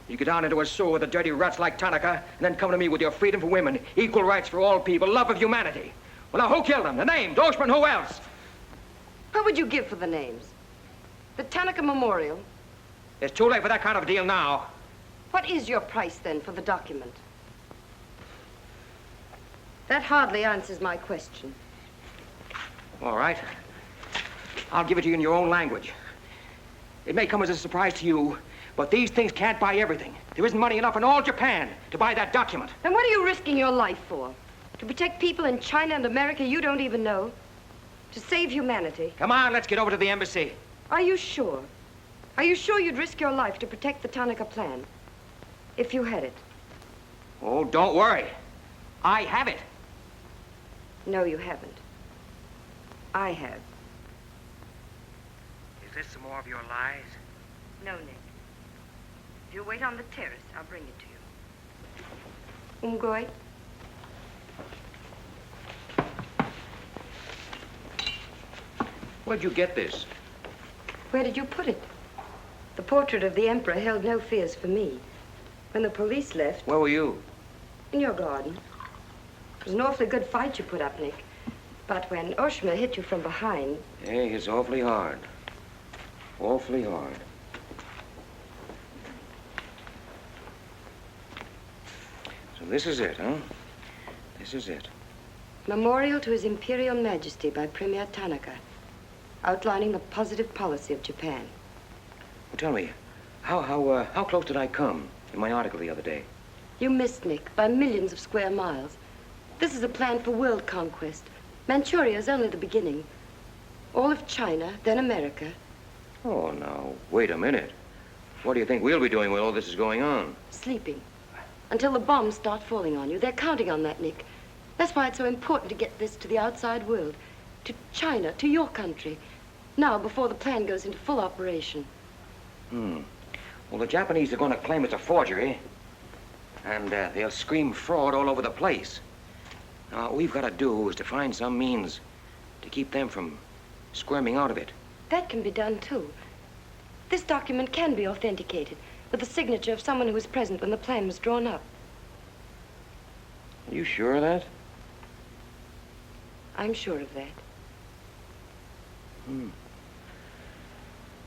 You get down into a sewer with the dirty rats like Tanaka, and then come to me with your freedom for women, equal rights for all people, love of humanity. Well, now, who killed them? The name, Doshman, who else? What would you give for the names? The Tanaka Memorial. It's too late for that kind of deal now. What is your price, then, for the document? That hardly answers my question. All right. I'll give it to you in your own language. It may come as a surprise to you, but these things can't buy everything. There isn't money enough in all Japan to buy that document. Then what are you risking your life for? To protect people in China and America you don't even know? To save humanity? Come on, let's get over to the embassy. Are you sure? Are you sure you'd risk your life to protect the Tanaka plan? If you had it? Oh, don't worry. I have it. No, you haven't. I have. Is this some more of your lies? No, Nick. If you wait on the terrace, I'll bring it to you. Umgoy? Where'd you get this? Where did you put it? The portrait of the Emperor held no fears for me. When the police left... Where were you? In your garden. It was an awfully good fight you put up, Nick. But when Oshma hit you from behind... Hey, it's awfully hard. Awfully hard. So this is it, huh? This is it. Memorial to His Imperial Majesty by Premier Tanaka, outlining the positive policy of Japan. Well, tell me, how close did I come in my article the other day? You missed, Nick, by millions of square miles. This is a plan for world conquest. Manchuria is only the beginning. All of China, then America. Oh, now, wait a minute. What do you think we'll be doing when all this is going on? Sleeping. Until the bombs start falling on you. They're counting on that, Nick. That's why it's so important to get this to the outside world. To China, to your country. Now, before the plan goes into full operation. Well, the Japanese are going to claim it's a forgery. And they'll scream fraud all over the place. Now, what we've got to do is to find some means to keep them from squirming out of it. That can be done, too. This document can be authenticated with the signature of someone who was present when the plan was drawn up. Are you sure of that? I'm sure of that.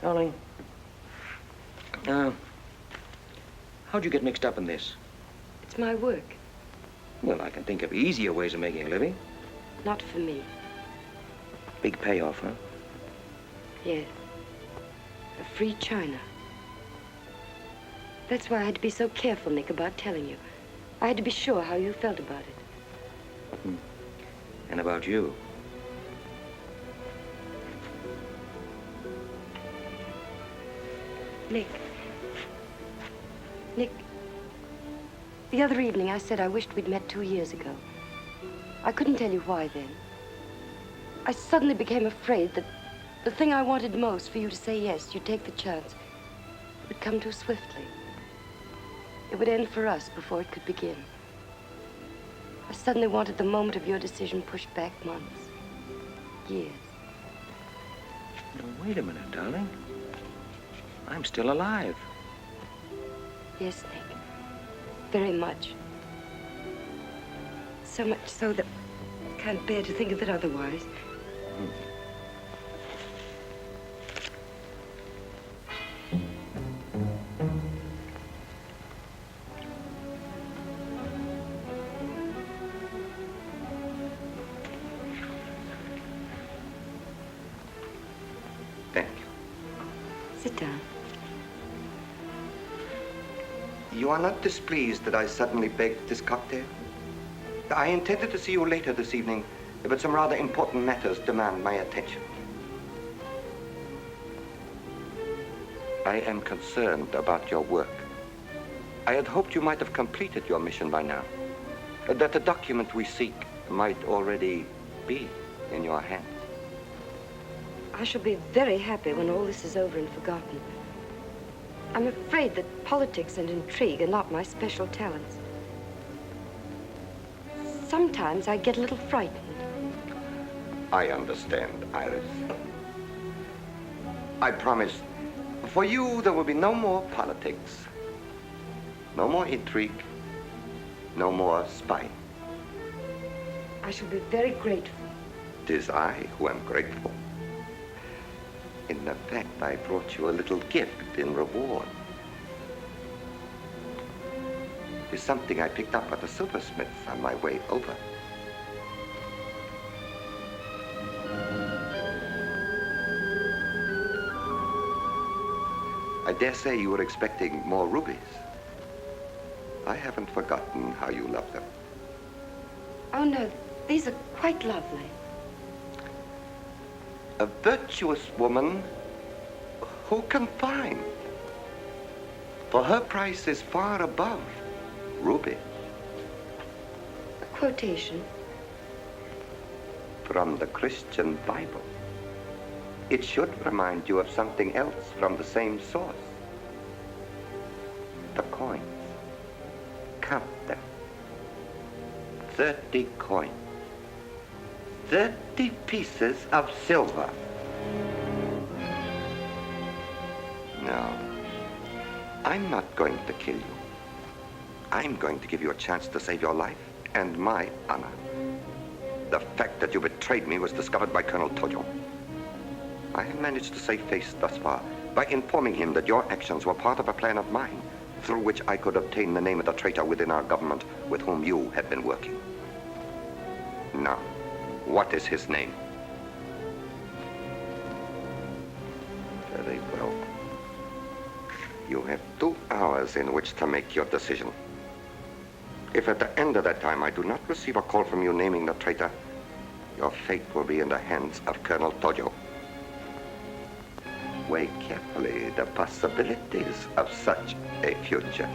Darling, how'd you get mixed up in this? It's my work. Well, I can think of easier ways of making a living. Not for me. Big payoff, huh? Yes. A free China. That's why I had to be so careful, Nick, about telling you. I had to be sure how you felt about it. And about you. Nick. Nick, the other evening I said I wished we'd met 2 years ago. I couldn't tell you why then. I suddenly became afraid that the thing I wanted most for you to say yes, you'd take the chance, would come too swiftly. It would end for us before it could begin. I suddenly wanted the moment of your decision pushed back months, years. Now, wait a minute, darling. I'm still alive. Yes, Nick. Very much. So much so that I can't bear to think of it otherwise. Thank you. Sit down. You are not displeased that I suddenly begged this cocktail? I intended to see you later this evening, but some rather important matters demand my attention. I am concerned about your work. I had hoped you might have completed your mission by now, that the document we seek might already be in your hands. I shall be very happy when all this is over and forgotten. I'm afraid that politics and intrigue are not my special talents. Sometimes I get a little frightened. I understand, Iris. I promise, for you there will be no more politics, no more intrigue, no more spying. I shall be very grateful. 'Tis I who am grateful. In fact, I brought you a little gift in reward. It's something I picked up at the silversmith on my way over. I dare say you were expecting more rubies. I haven't forgotten how you love them. Oh, no, these are quite lovely. A virtuous woman who can find. For her price is far above ruby. A quotation? From the Christian Bible. It should remind you of something else from the same source. The coins. Count them. 30 coins. 30 pieces of silver. No, I'm not going to kill you. I'm going to give you a chance to save your life and my honor. The fact that you betrayed me was discovered by Colonel Tojo. I have managed to save face thus far by informing him that your actions were part of a plan of mine through which I could obtain the name of the traitor within our government with whom you had been working. Now, what is his name? Very well. You have 2 hours in which to make your decision. If at the end of that time I do not receive a call from you naming the traitor, your fate will be in the hands of Colonel Tojo. Weigh carefully the possibilities of such a future.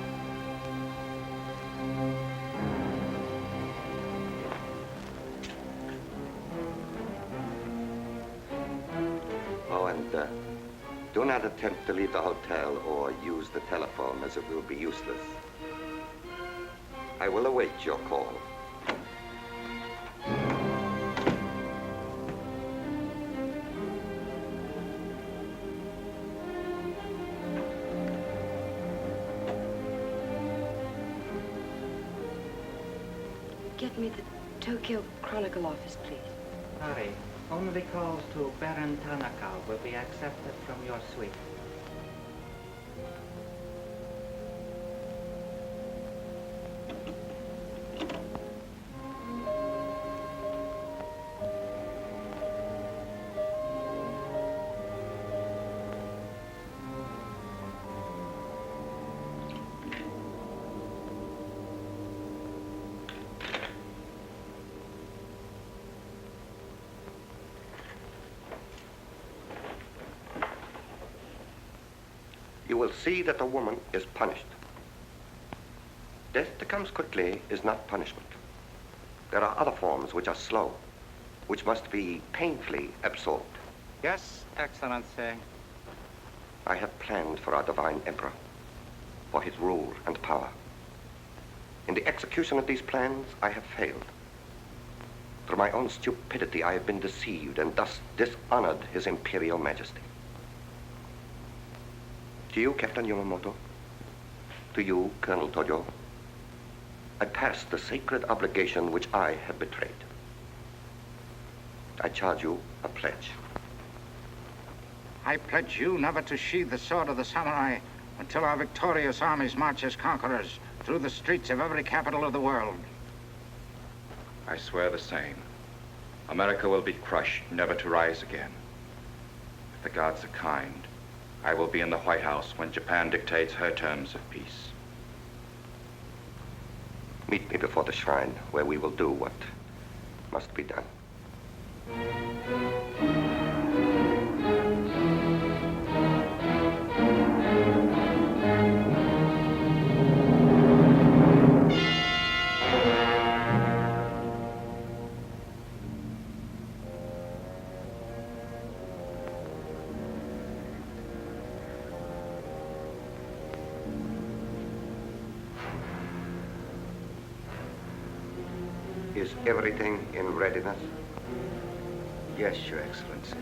Oh, and do not attempt to leave the hotel or use the telephone, as it will be useless. I will await your call. Get me the Tokyo Chronicle office, please. Sorry, only calls to Baron Tanaka will be accepted from your suite. You will see that the woman is punished. Death that comes quickly is not punishment. There are other forms which are slow, which must be painfully absorbed. Yes, Excellency. I have planned for our divine emperor, for his rule and power. In the execution of these plans, I have failed. Through my own stupidity, I have been deceived and thus dishonored his imperial majesty. To you, Captain Yamamoto, to you, Colonel Tojo, I pass the sacred obligation which I have betrayed. I charge you a pledge. I pledge you never to sheathe the sword of the samurai until our victorious armies march as conquerors through the streets of every capital of the world. I swear the same. America will be crushed, never to rise again. If the gods are kind, I will be in the White House when Japan dictates her terms of peace. Meet me before the shrine, where we will do what must be done. Is everything in readiness? Yes, Your Excellency.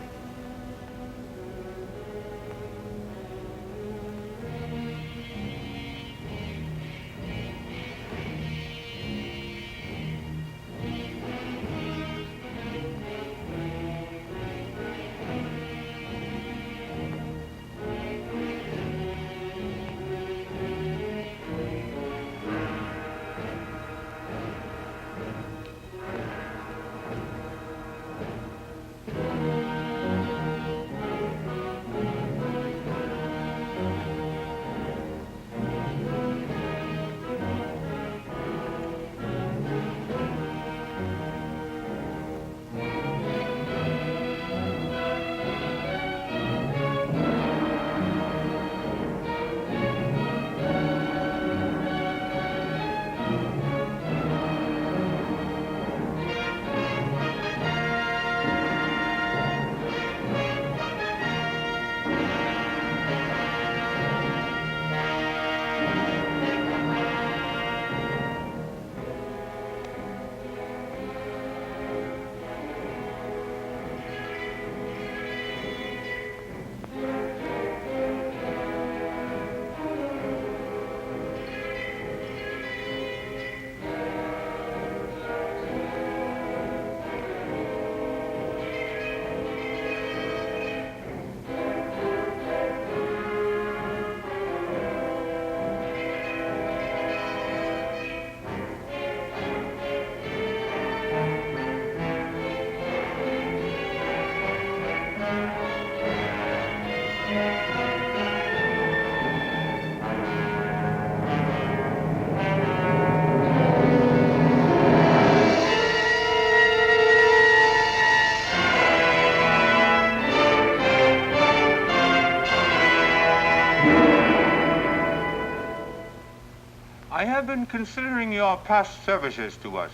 I have been considering your past services to us.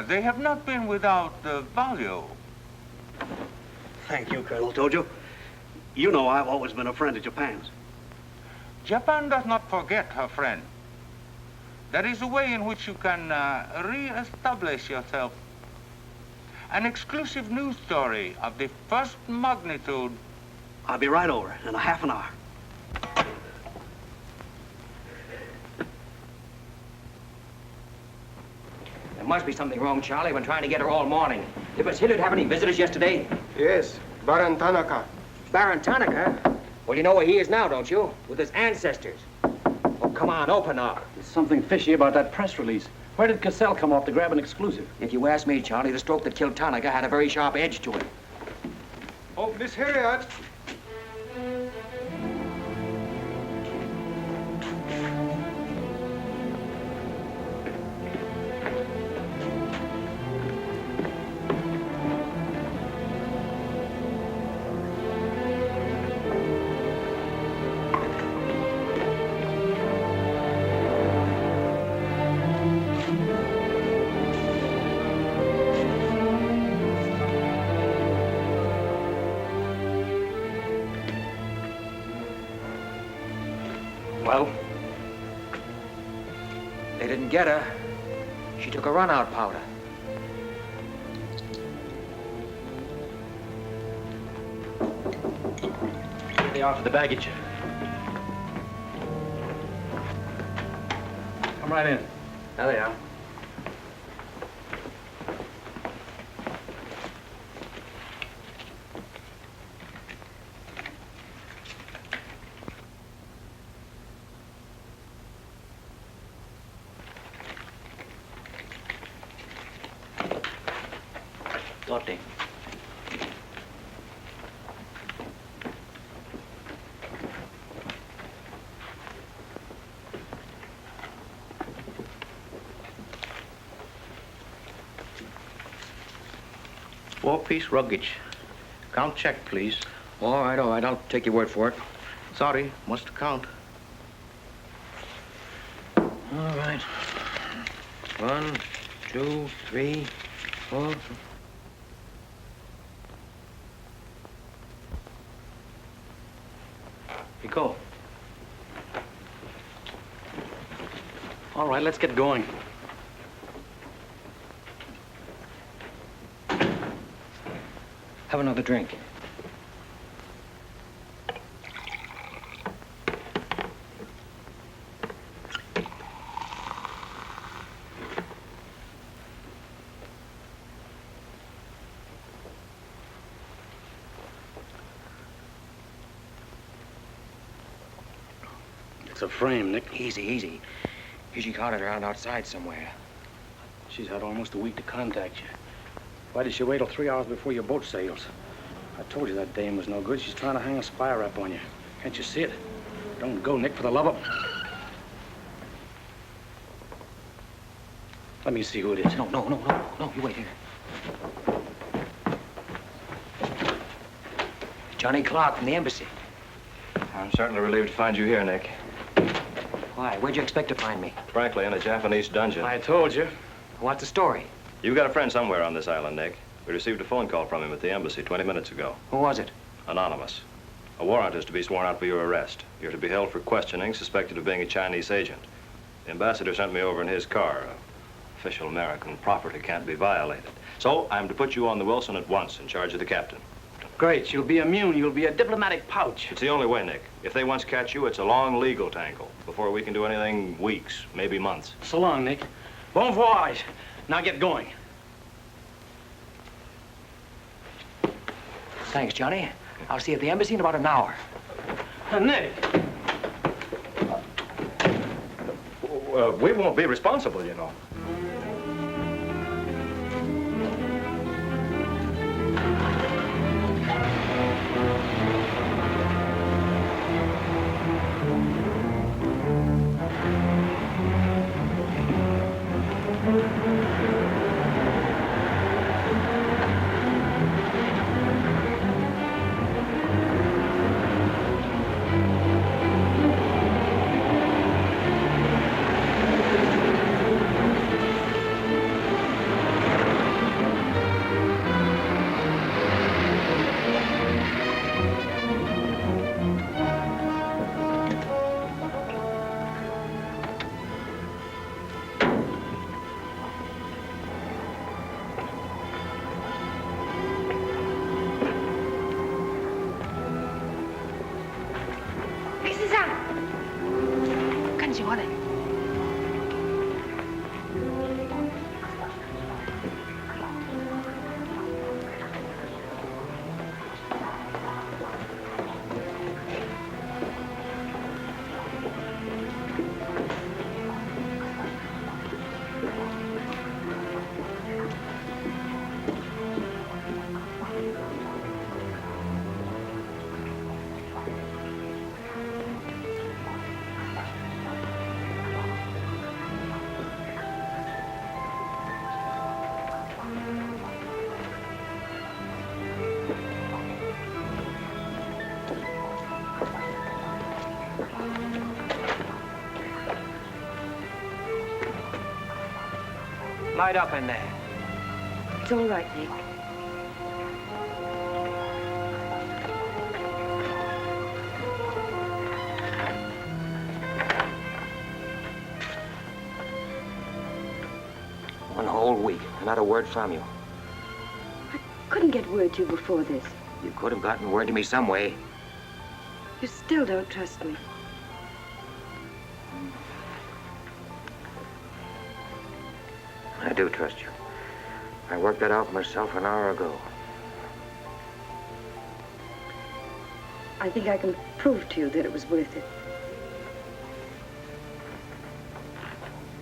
They have not been without value. Thank you, Colonel Tojo. You know I've always been a friend of Japan's. Japan does not forget her friend. There is a way in which you can re-establish yourself. An exclusive news story of the first magnitude. I'll be right over in a half an hour. There must be something wrong, Charlie. I've been trying to get her all morning. Did Miss Hilliard have any visitors yesterday? Yes, Baron Tanaka. Baron Tanaka? Well, you know where he is now, don't you? With his ancestors. Oh, come on, open up. There's something fishy about that press release. Where did Cassell come off to grab an exclusive? If you ask me, Charlie, the stroke that killed Tanaka had a very sharp edge to it. Oh, Miss Hilliard. Well, they didn't get her. She took a run-out powder. They are for the baggage. Come right in. There they are. Dorte. Four-piece luggage. Count check, please. All right, I'll take your word for it. Sorry, must count. All right. 1, 2, 3, 4. Go. All right, let's get going. Have another drink. It's a frame, Nick. Easy, easy. Usually caught it around outside somewhere. She's had almost a week to contact you. Why did she wait till 3 hours before your boat sails? I told you that dame was no good. She's trying to hang a spy rap on you. Can't you see it? Don't go, Nick, for the love of... Let me see who it is. No, you wait here. Johnny Clark from the embassy. I'm certainly relieved to find you here, Nick. Why? Where'd you expect to find me? Frankly, in a Japanese dungeon. I told you. What's the story? You've got a friend somewhere on this island, Nick. We received a phone call from him at the embassy 20 minutes ago. Who was it? Anonymous. A warrant is to be sworn out for your arrest. You're to be held for questioning, suspected of being a Chinese agent. The ambassador sent me over in his car. Official American property can't be violated. So I'm to put you on the Wilson at once in charge of the captain. Great. You'll be immune. You'll be a diplomatic pouch. It's the only way, Nick. If they once catch you, it's a long legal tangle. Before we can do anything, weeks, maybe months. So long, Nick. Bon voyage. Now get going. Thanks, Johnny. I'll see you at the embassy in about an hour. Nick! We won't be responsible, you know. Light up in there. It's all right, Nick. One whole week, not a word from you. Couldn't get word to you before this. You could have gotten word to me some way. You still don't trust me. I do trust you. I worked that out for myself an hour ago. I think I can prove to you that it was worth it.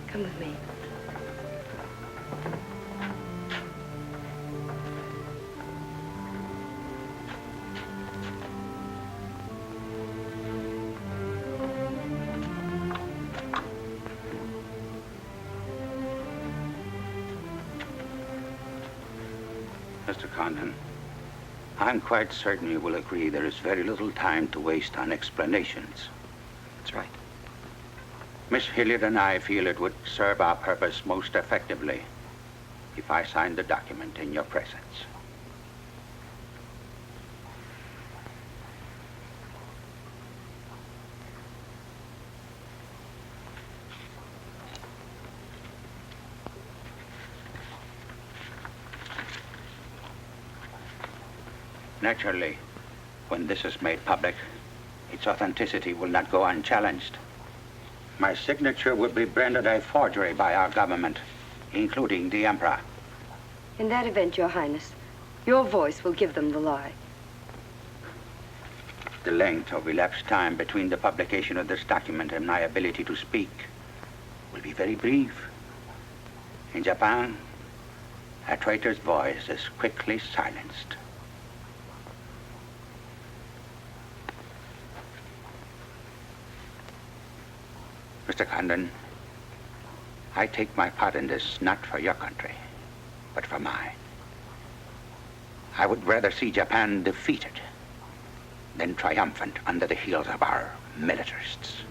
Come with me. Mr. Condon, I'm quite certain you will agree there is very little time to waste on explanations. That's right. Miss Hilliard and I feel it would serve our purpose most effectively if I signed the document in your presence. Naturally, when this is made public, its authenticity will not go unchallenged. My signature would be branded a forgery by our government, including the Emperor. In that event, Your Highness, your voice will give them the lie. The length of elapsed time between the publication of this document and my ability to speak will be very brief. In Japan, a traitor's voice is quickly silenced. Mr. Condon, I take my part in this not for your country, but for mine. I would rather see Japan defeated than triumphant under the heels of our militarists.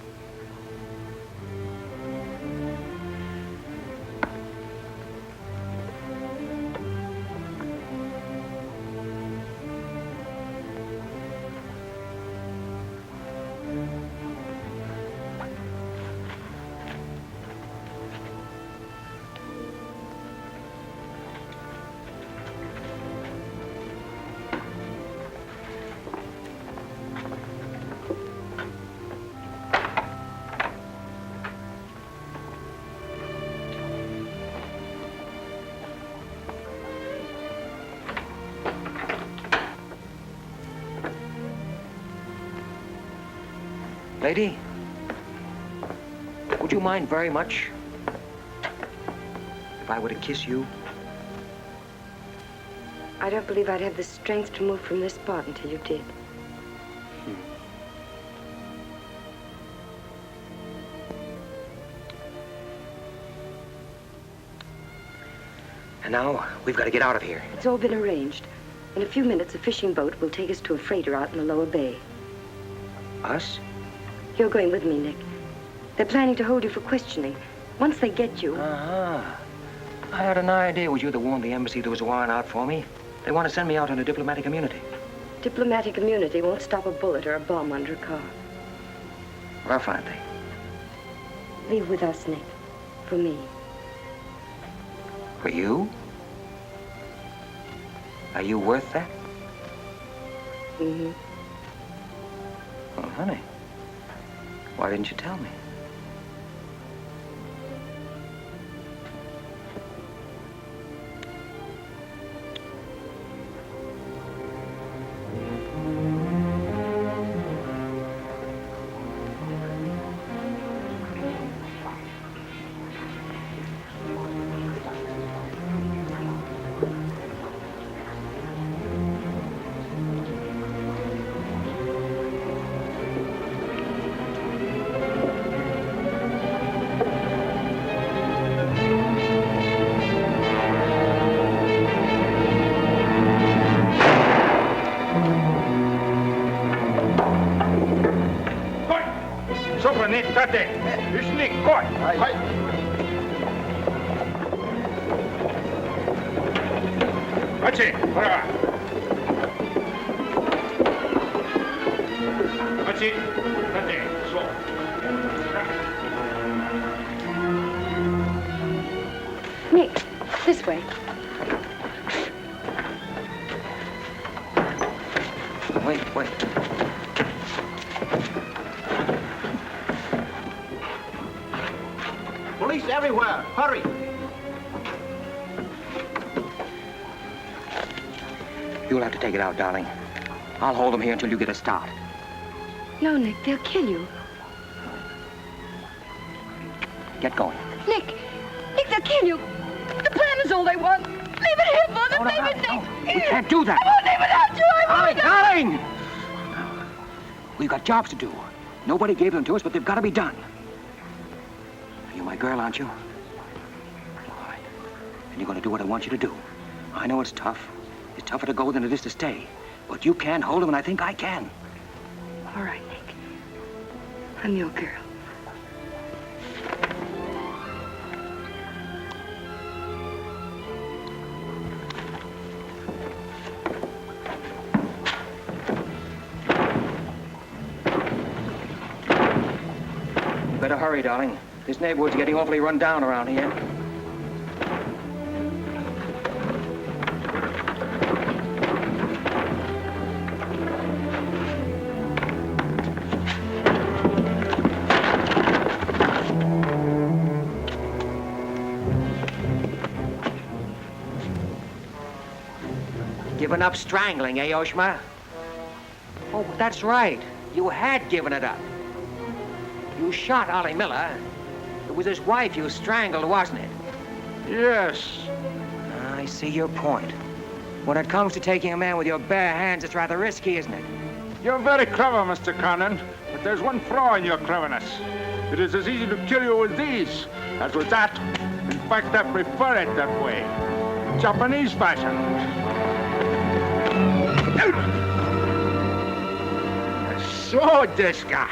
Lady, would you mind very much if I were to kiss you? I don't believe I'd have the strength to move from this spot until you did. And now, we've got to get out of here. It's all been arranged. In a few minutes, a fishing boat will take us to a freighter out in the lower bay. Us? You're going with me, Nick. They're planning to hold you for questioning. Once they get you... Uh-huh. I had an idea it was you that warned the embassy there was a warrant out for me. They want to send me out on a diplomatic immunity. Diplomatic immunity won't stop a bullet or a bomb under a car. Rough, aren't they? Leave with us, Nick. For me. For you? Are you worth that? Mm-hmm. Well, honey, why didn't you tell me? Nick, this way. Wait. Police everywhere. Hurry. You'll have to take it out, darling. I'll hold them here until you get a start. No, Nick, they'll kill you. Get going. Nick, they'll kill you. The plan is all they want. Leave it here, Father. Leave it, Nick. We can't do that. I won't leave without you. I won't. Darling! We've got jobs to do. Nobody gave them to us, but they've got to be done. You're my girl, aren't you? All right. And you're going to do what I want you to do. I know it's tough. It's tougher to go than it is to stay. But you can hold them, and I think I can. All right, Nick. I'm your girl. Better hurry, darling. This neighborhood's getting awfully run down around here. Given up strangling, eh, Oshma? Oh, that's right. You had given it up. You shot Ollie Miller. It was his wife you strangled, wasn't it? Yes. I see your point. When it comes to taking a man with your bare hands, it's rather risky, isn't it? You're very clever, Mr. Condon, but there's one flaw in your cleverness. It is as easy to kill you with these as with that. In fact, I prefer it that way. Japanese fashion. So, Diska.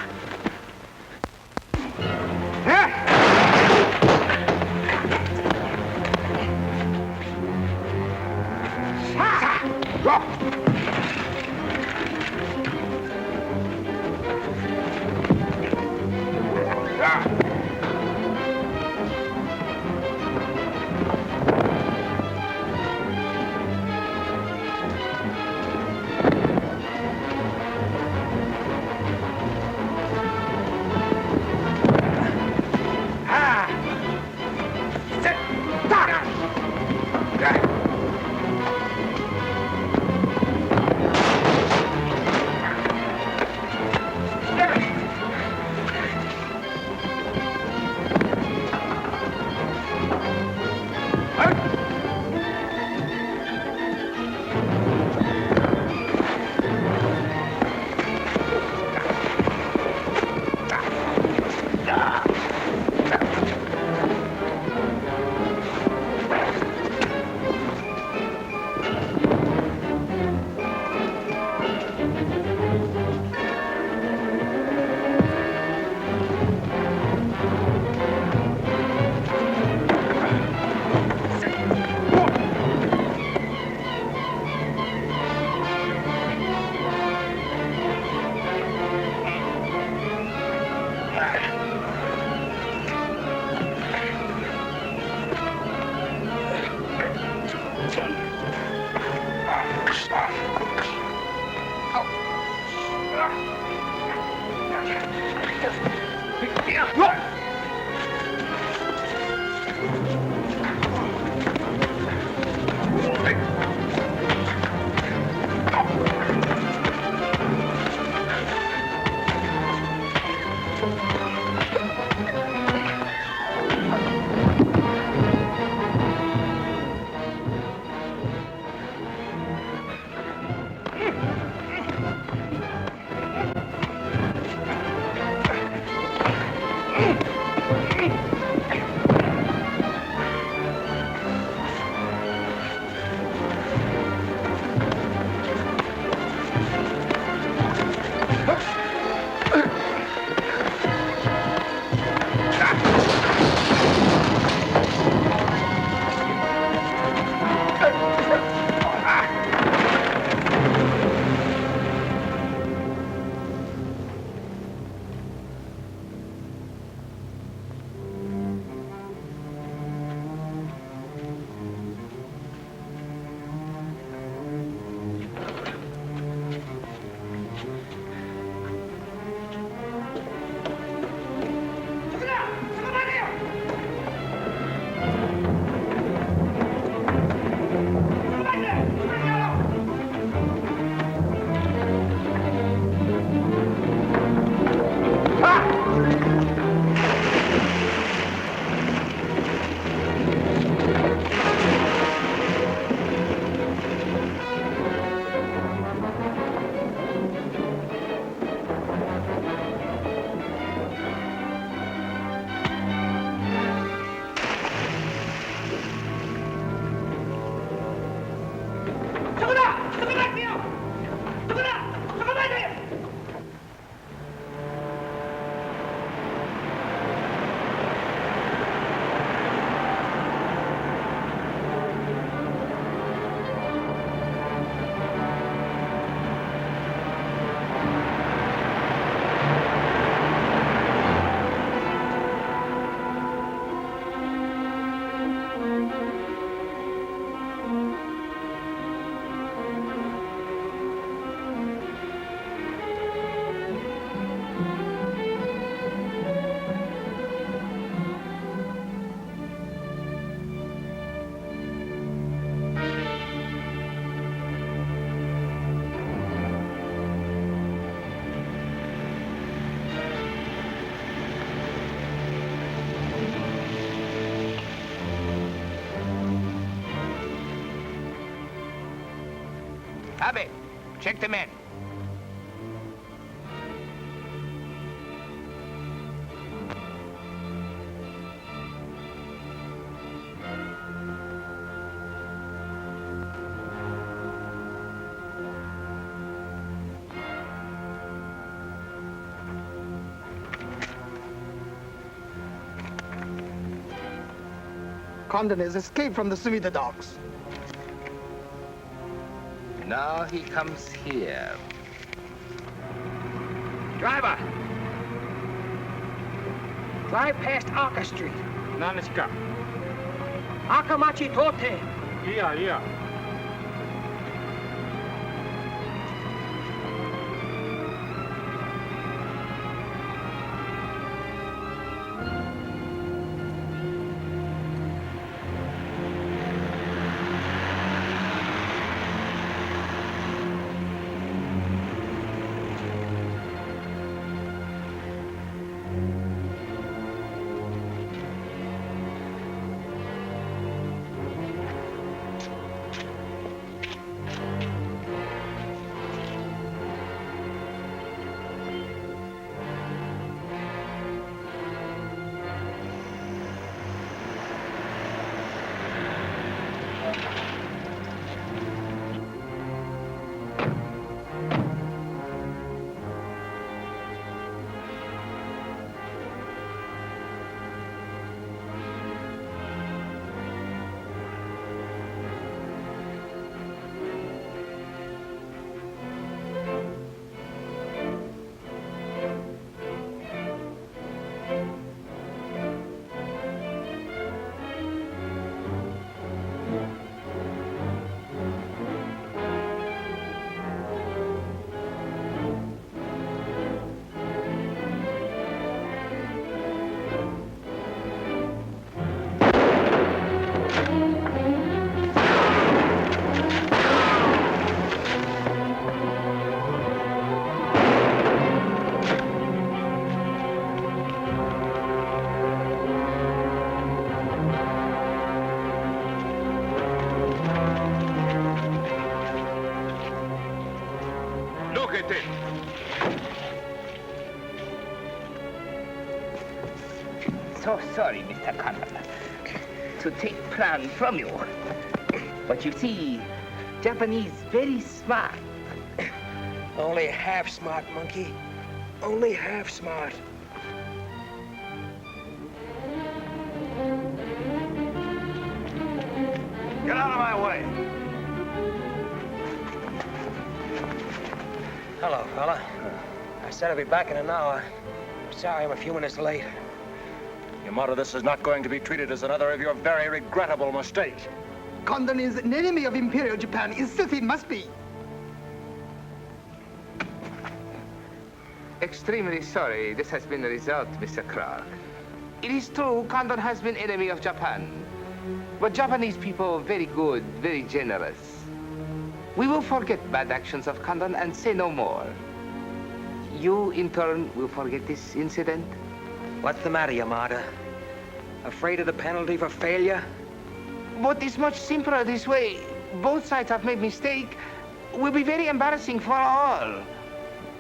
Abbott, check the men. Condon has escaped from the Sumida docks. Now he comes here. Driver! Drive past Arca Street. Now let's go. Akamachi Tote. Yeah. So sorry, Mr. Condon, to take plan from you. But you see, Japanese very smart. Only half smart, monkey. Only half smart. Get out of my way. Hello, fella. I said I'd be back in an hour. Sorry I'm a few minutes late. Yamato, this is not going to be treated as another of your very regrettable mistakes. Condon is an enemy of Imperial Japan. Insist it must be. Extremely sorry this has been the result, Mr. Clark. It is true Condon has been enemy of Japan. But Japanese people very good, very generous. We will forget bad actions of Condon and say no more. You, in turn, will forget this incident? What's the matter, Yamada? Afraid of the penalty for failure? But it's much simpler this way. Both sides have made mistake. Will be very embarrassing for all.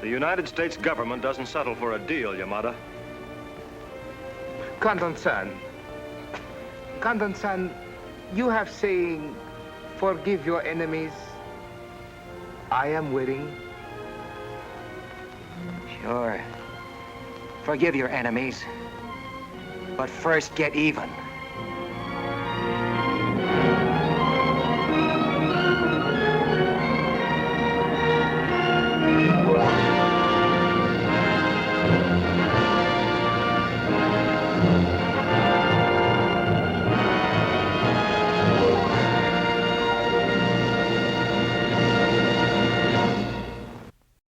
The United States government doesn't settle for a deal, Yamada. Condon-san, you have saying, forgive your enemies. I am willing. Sure. Forgive your enemies. But first get even.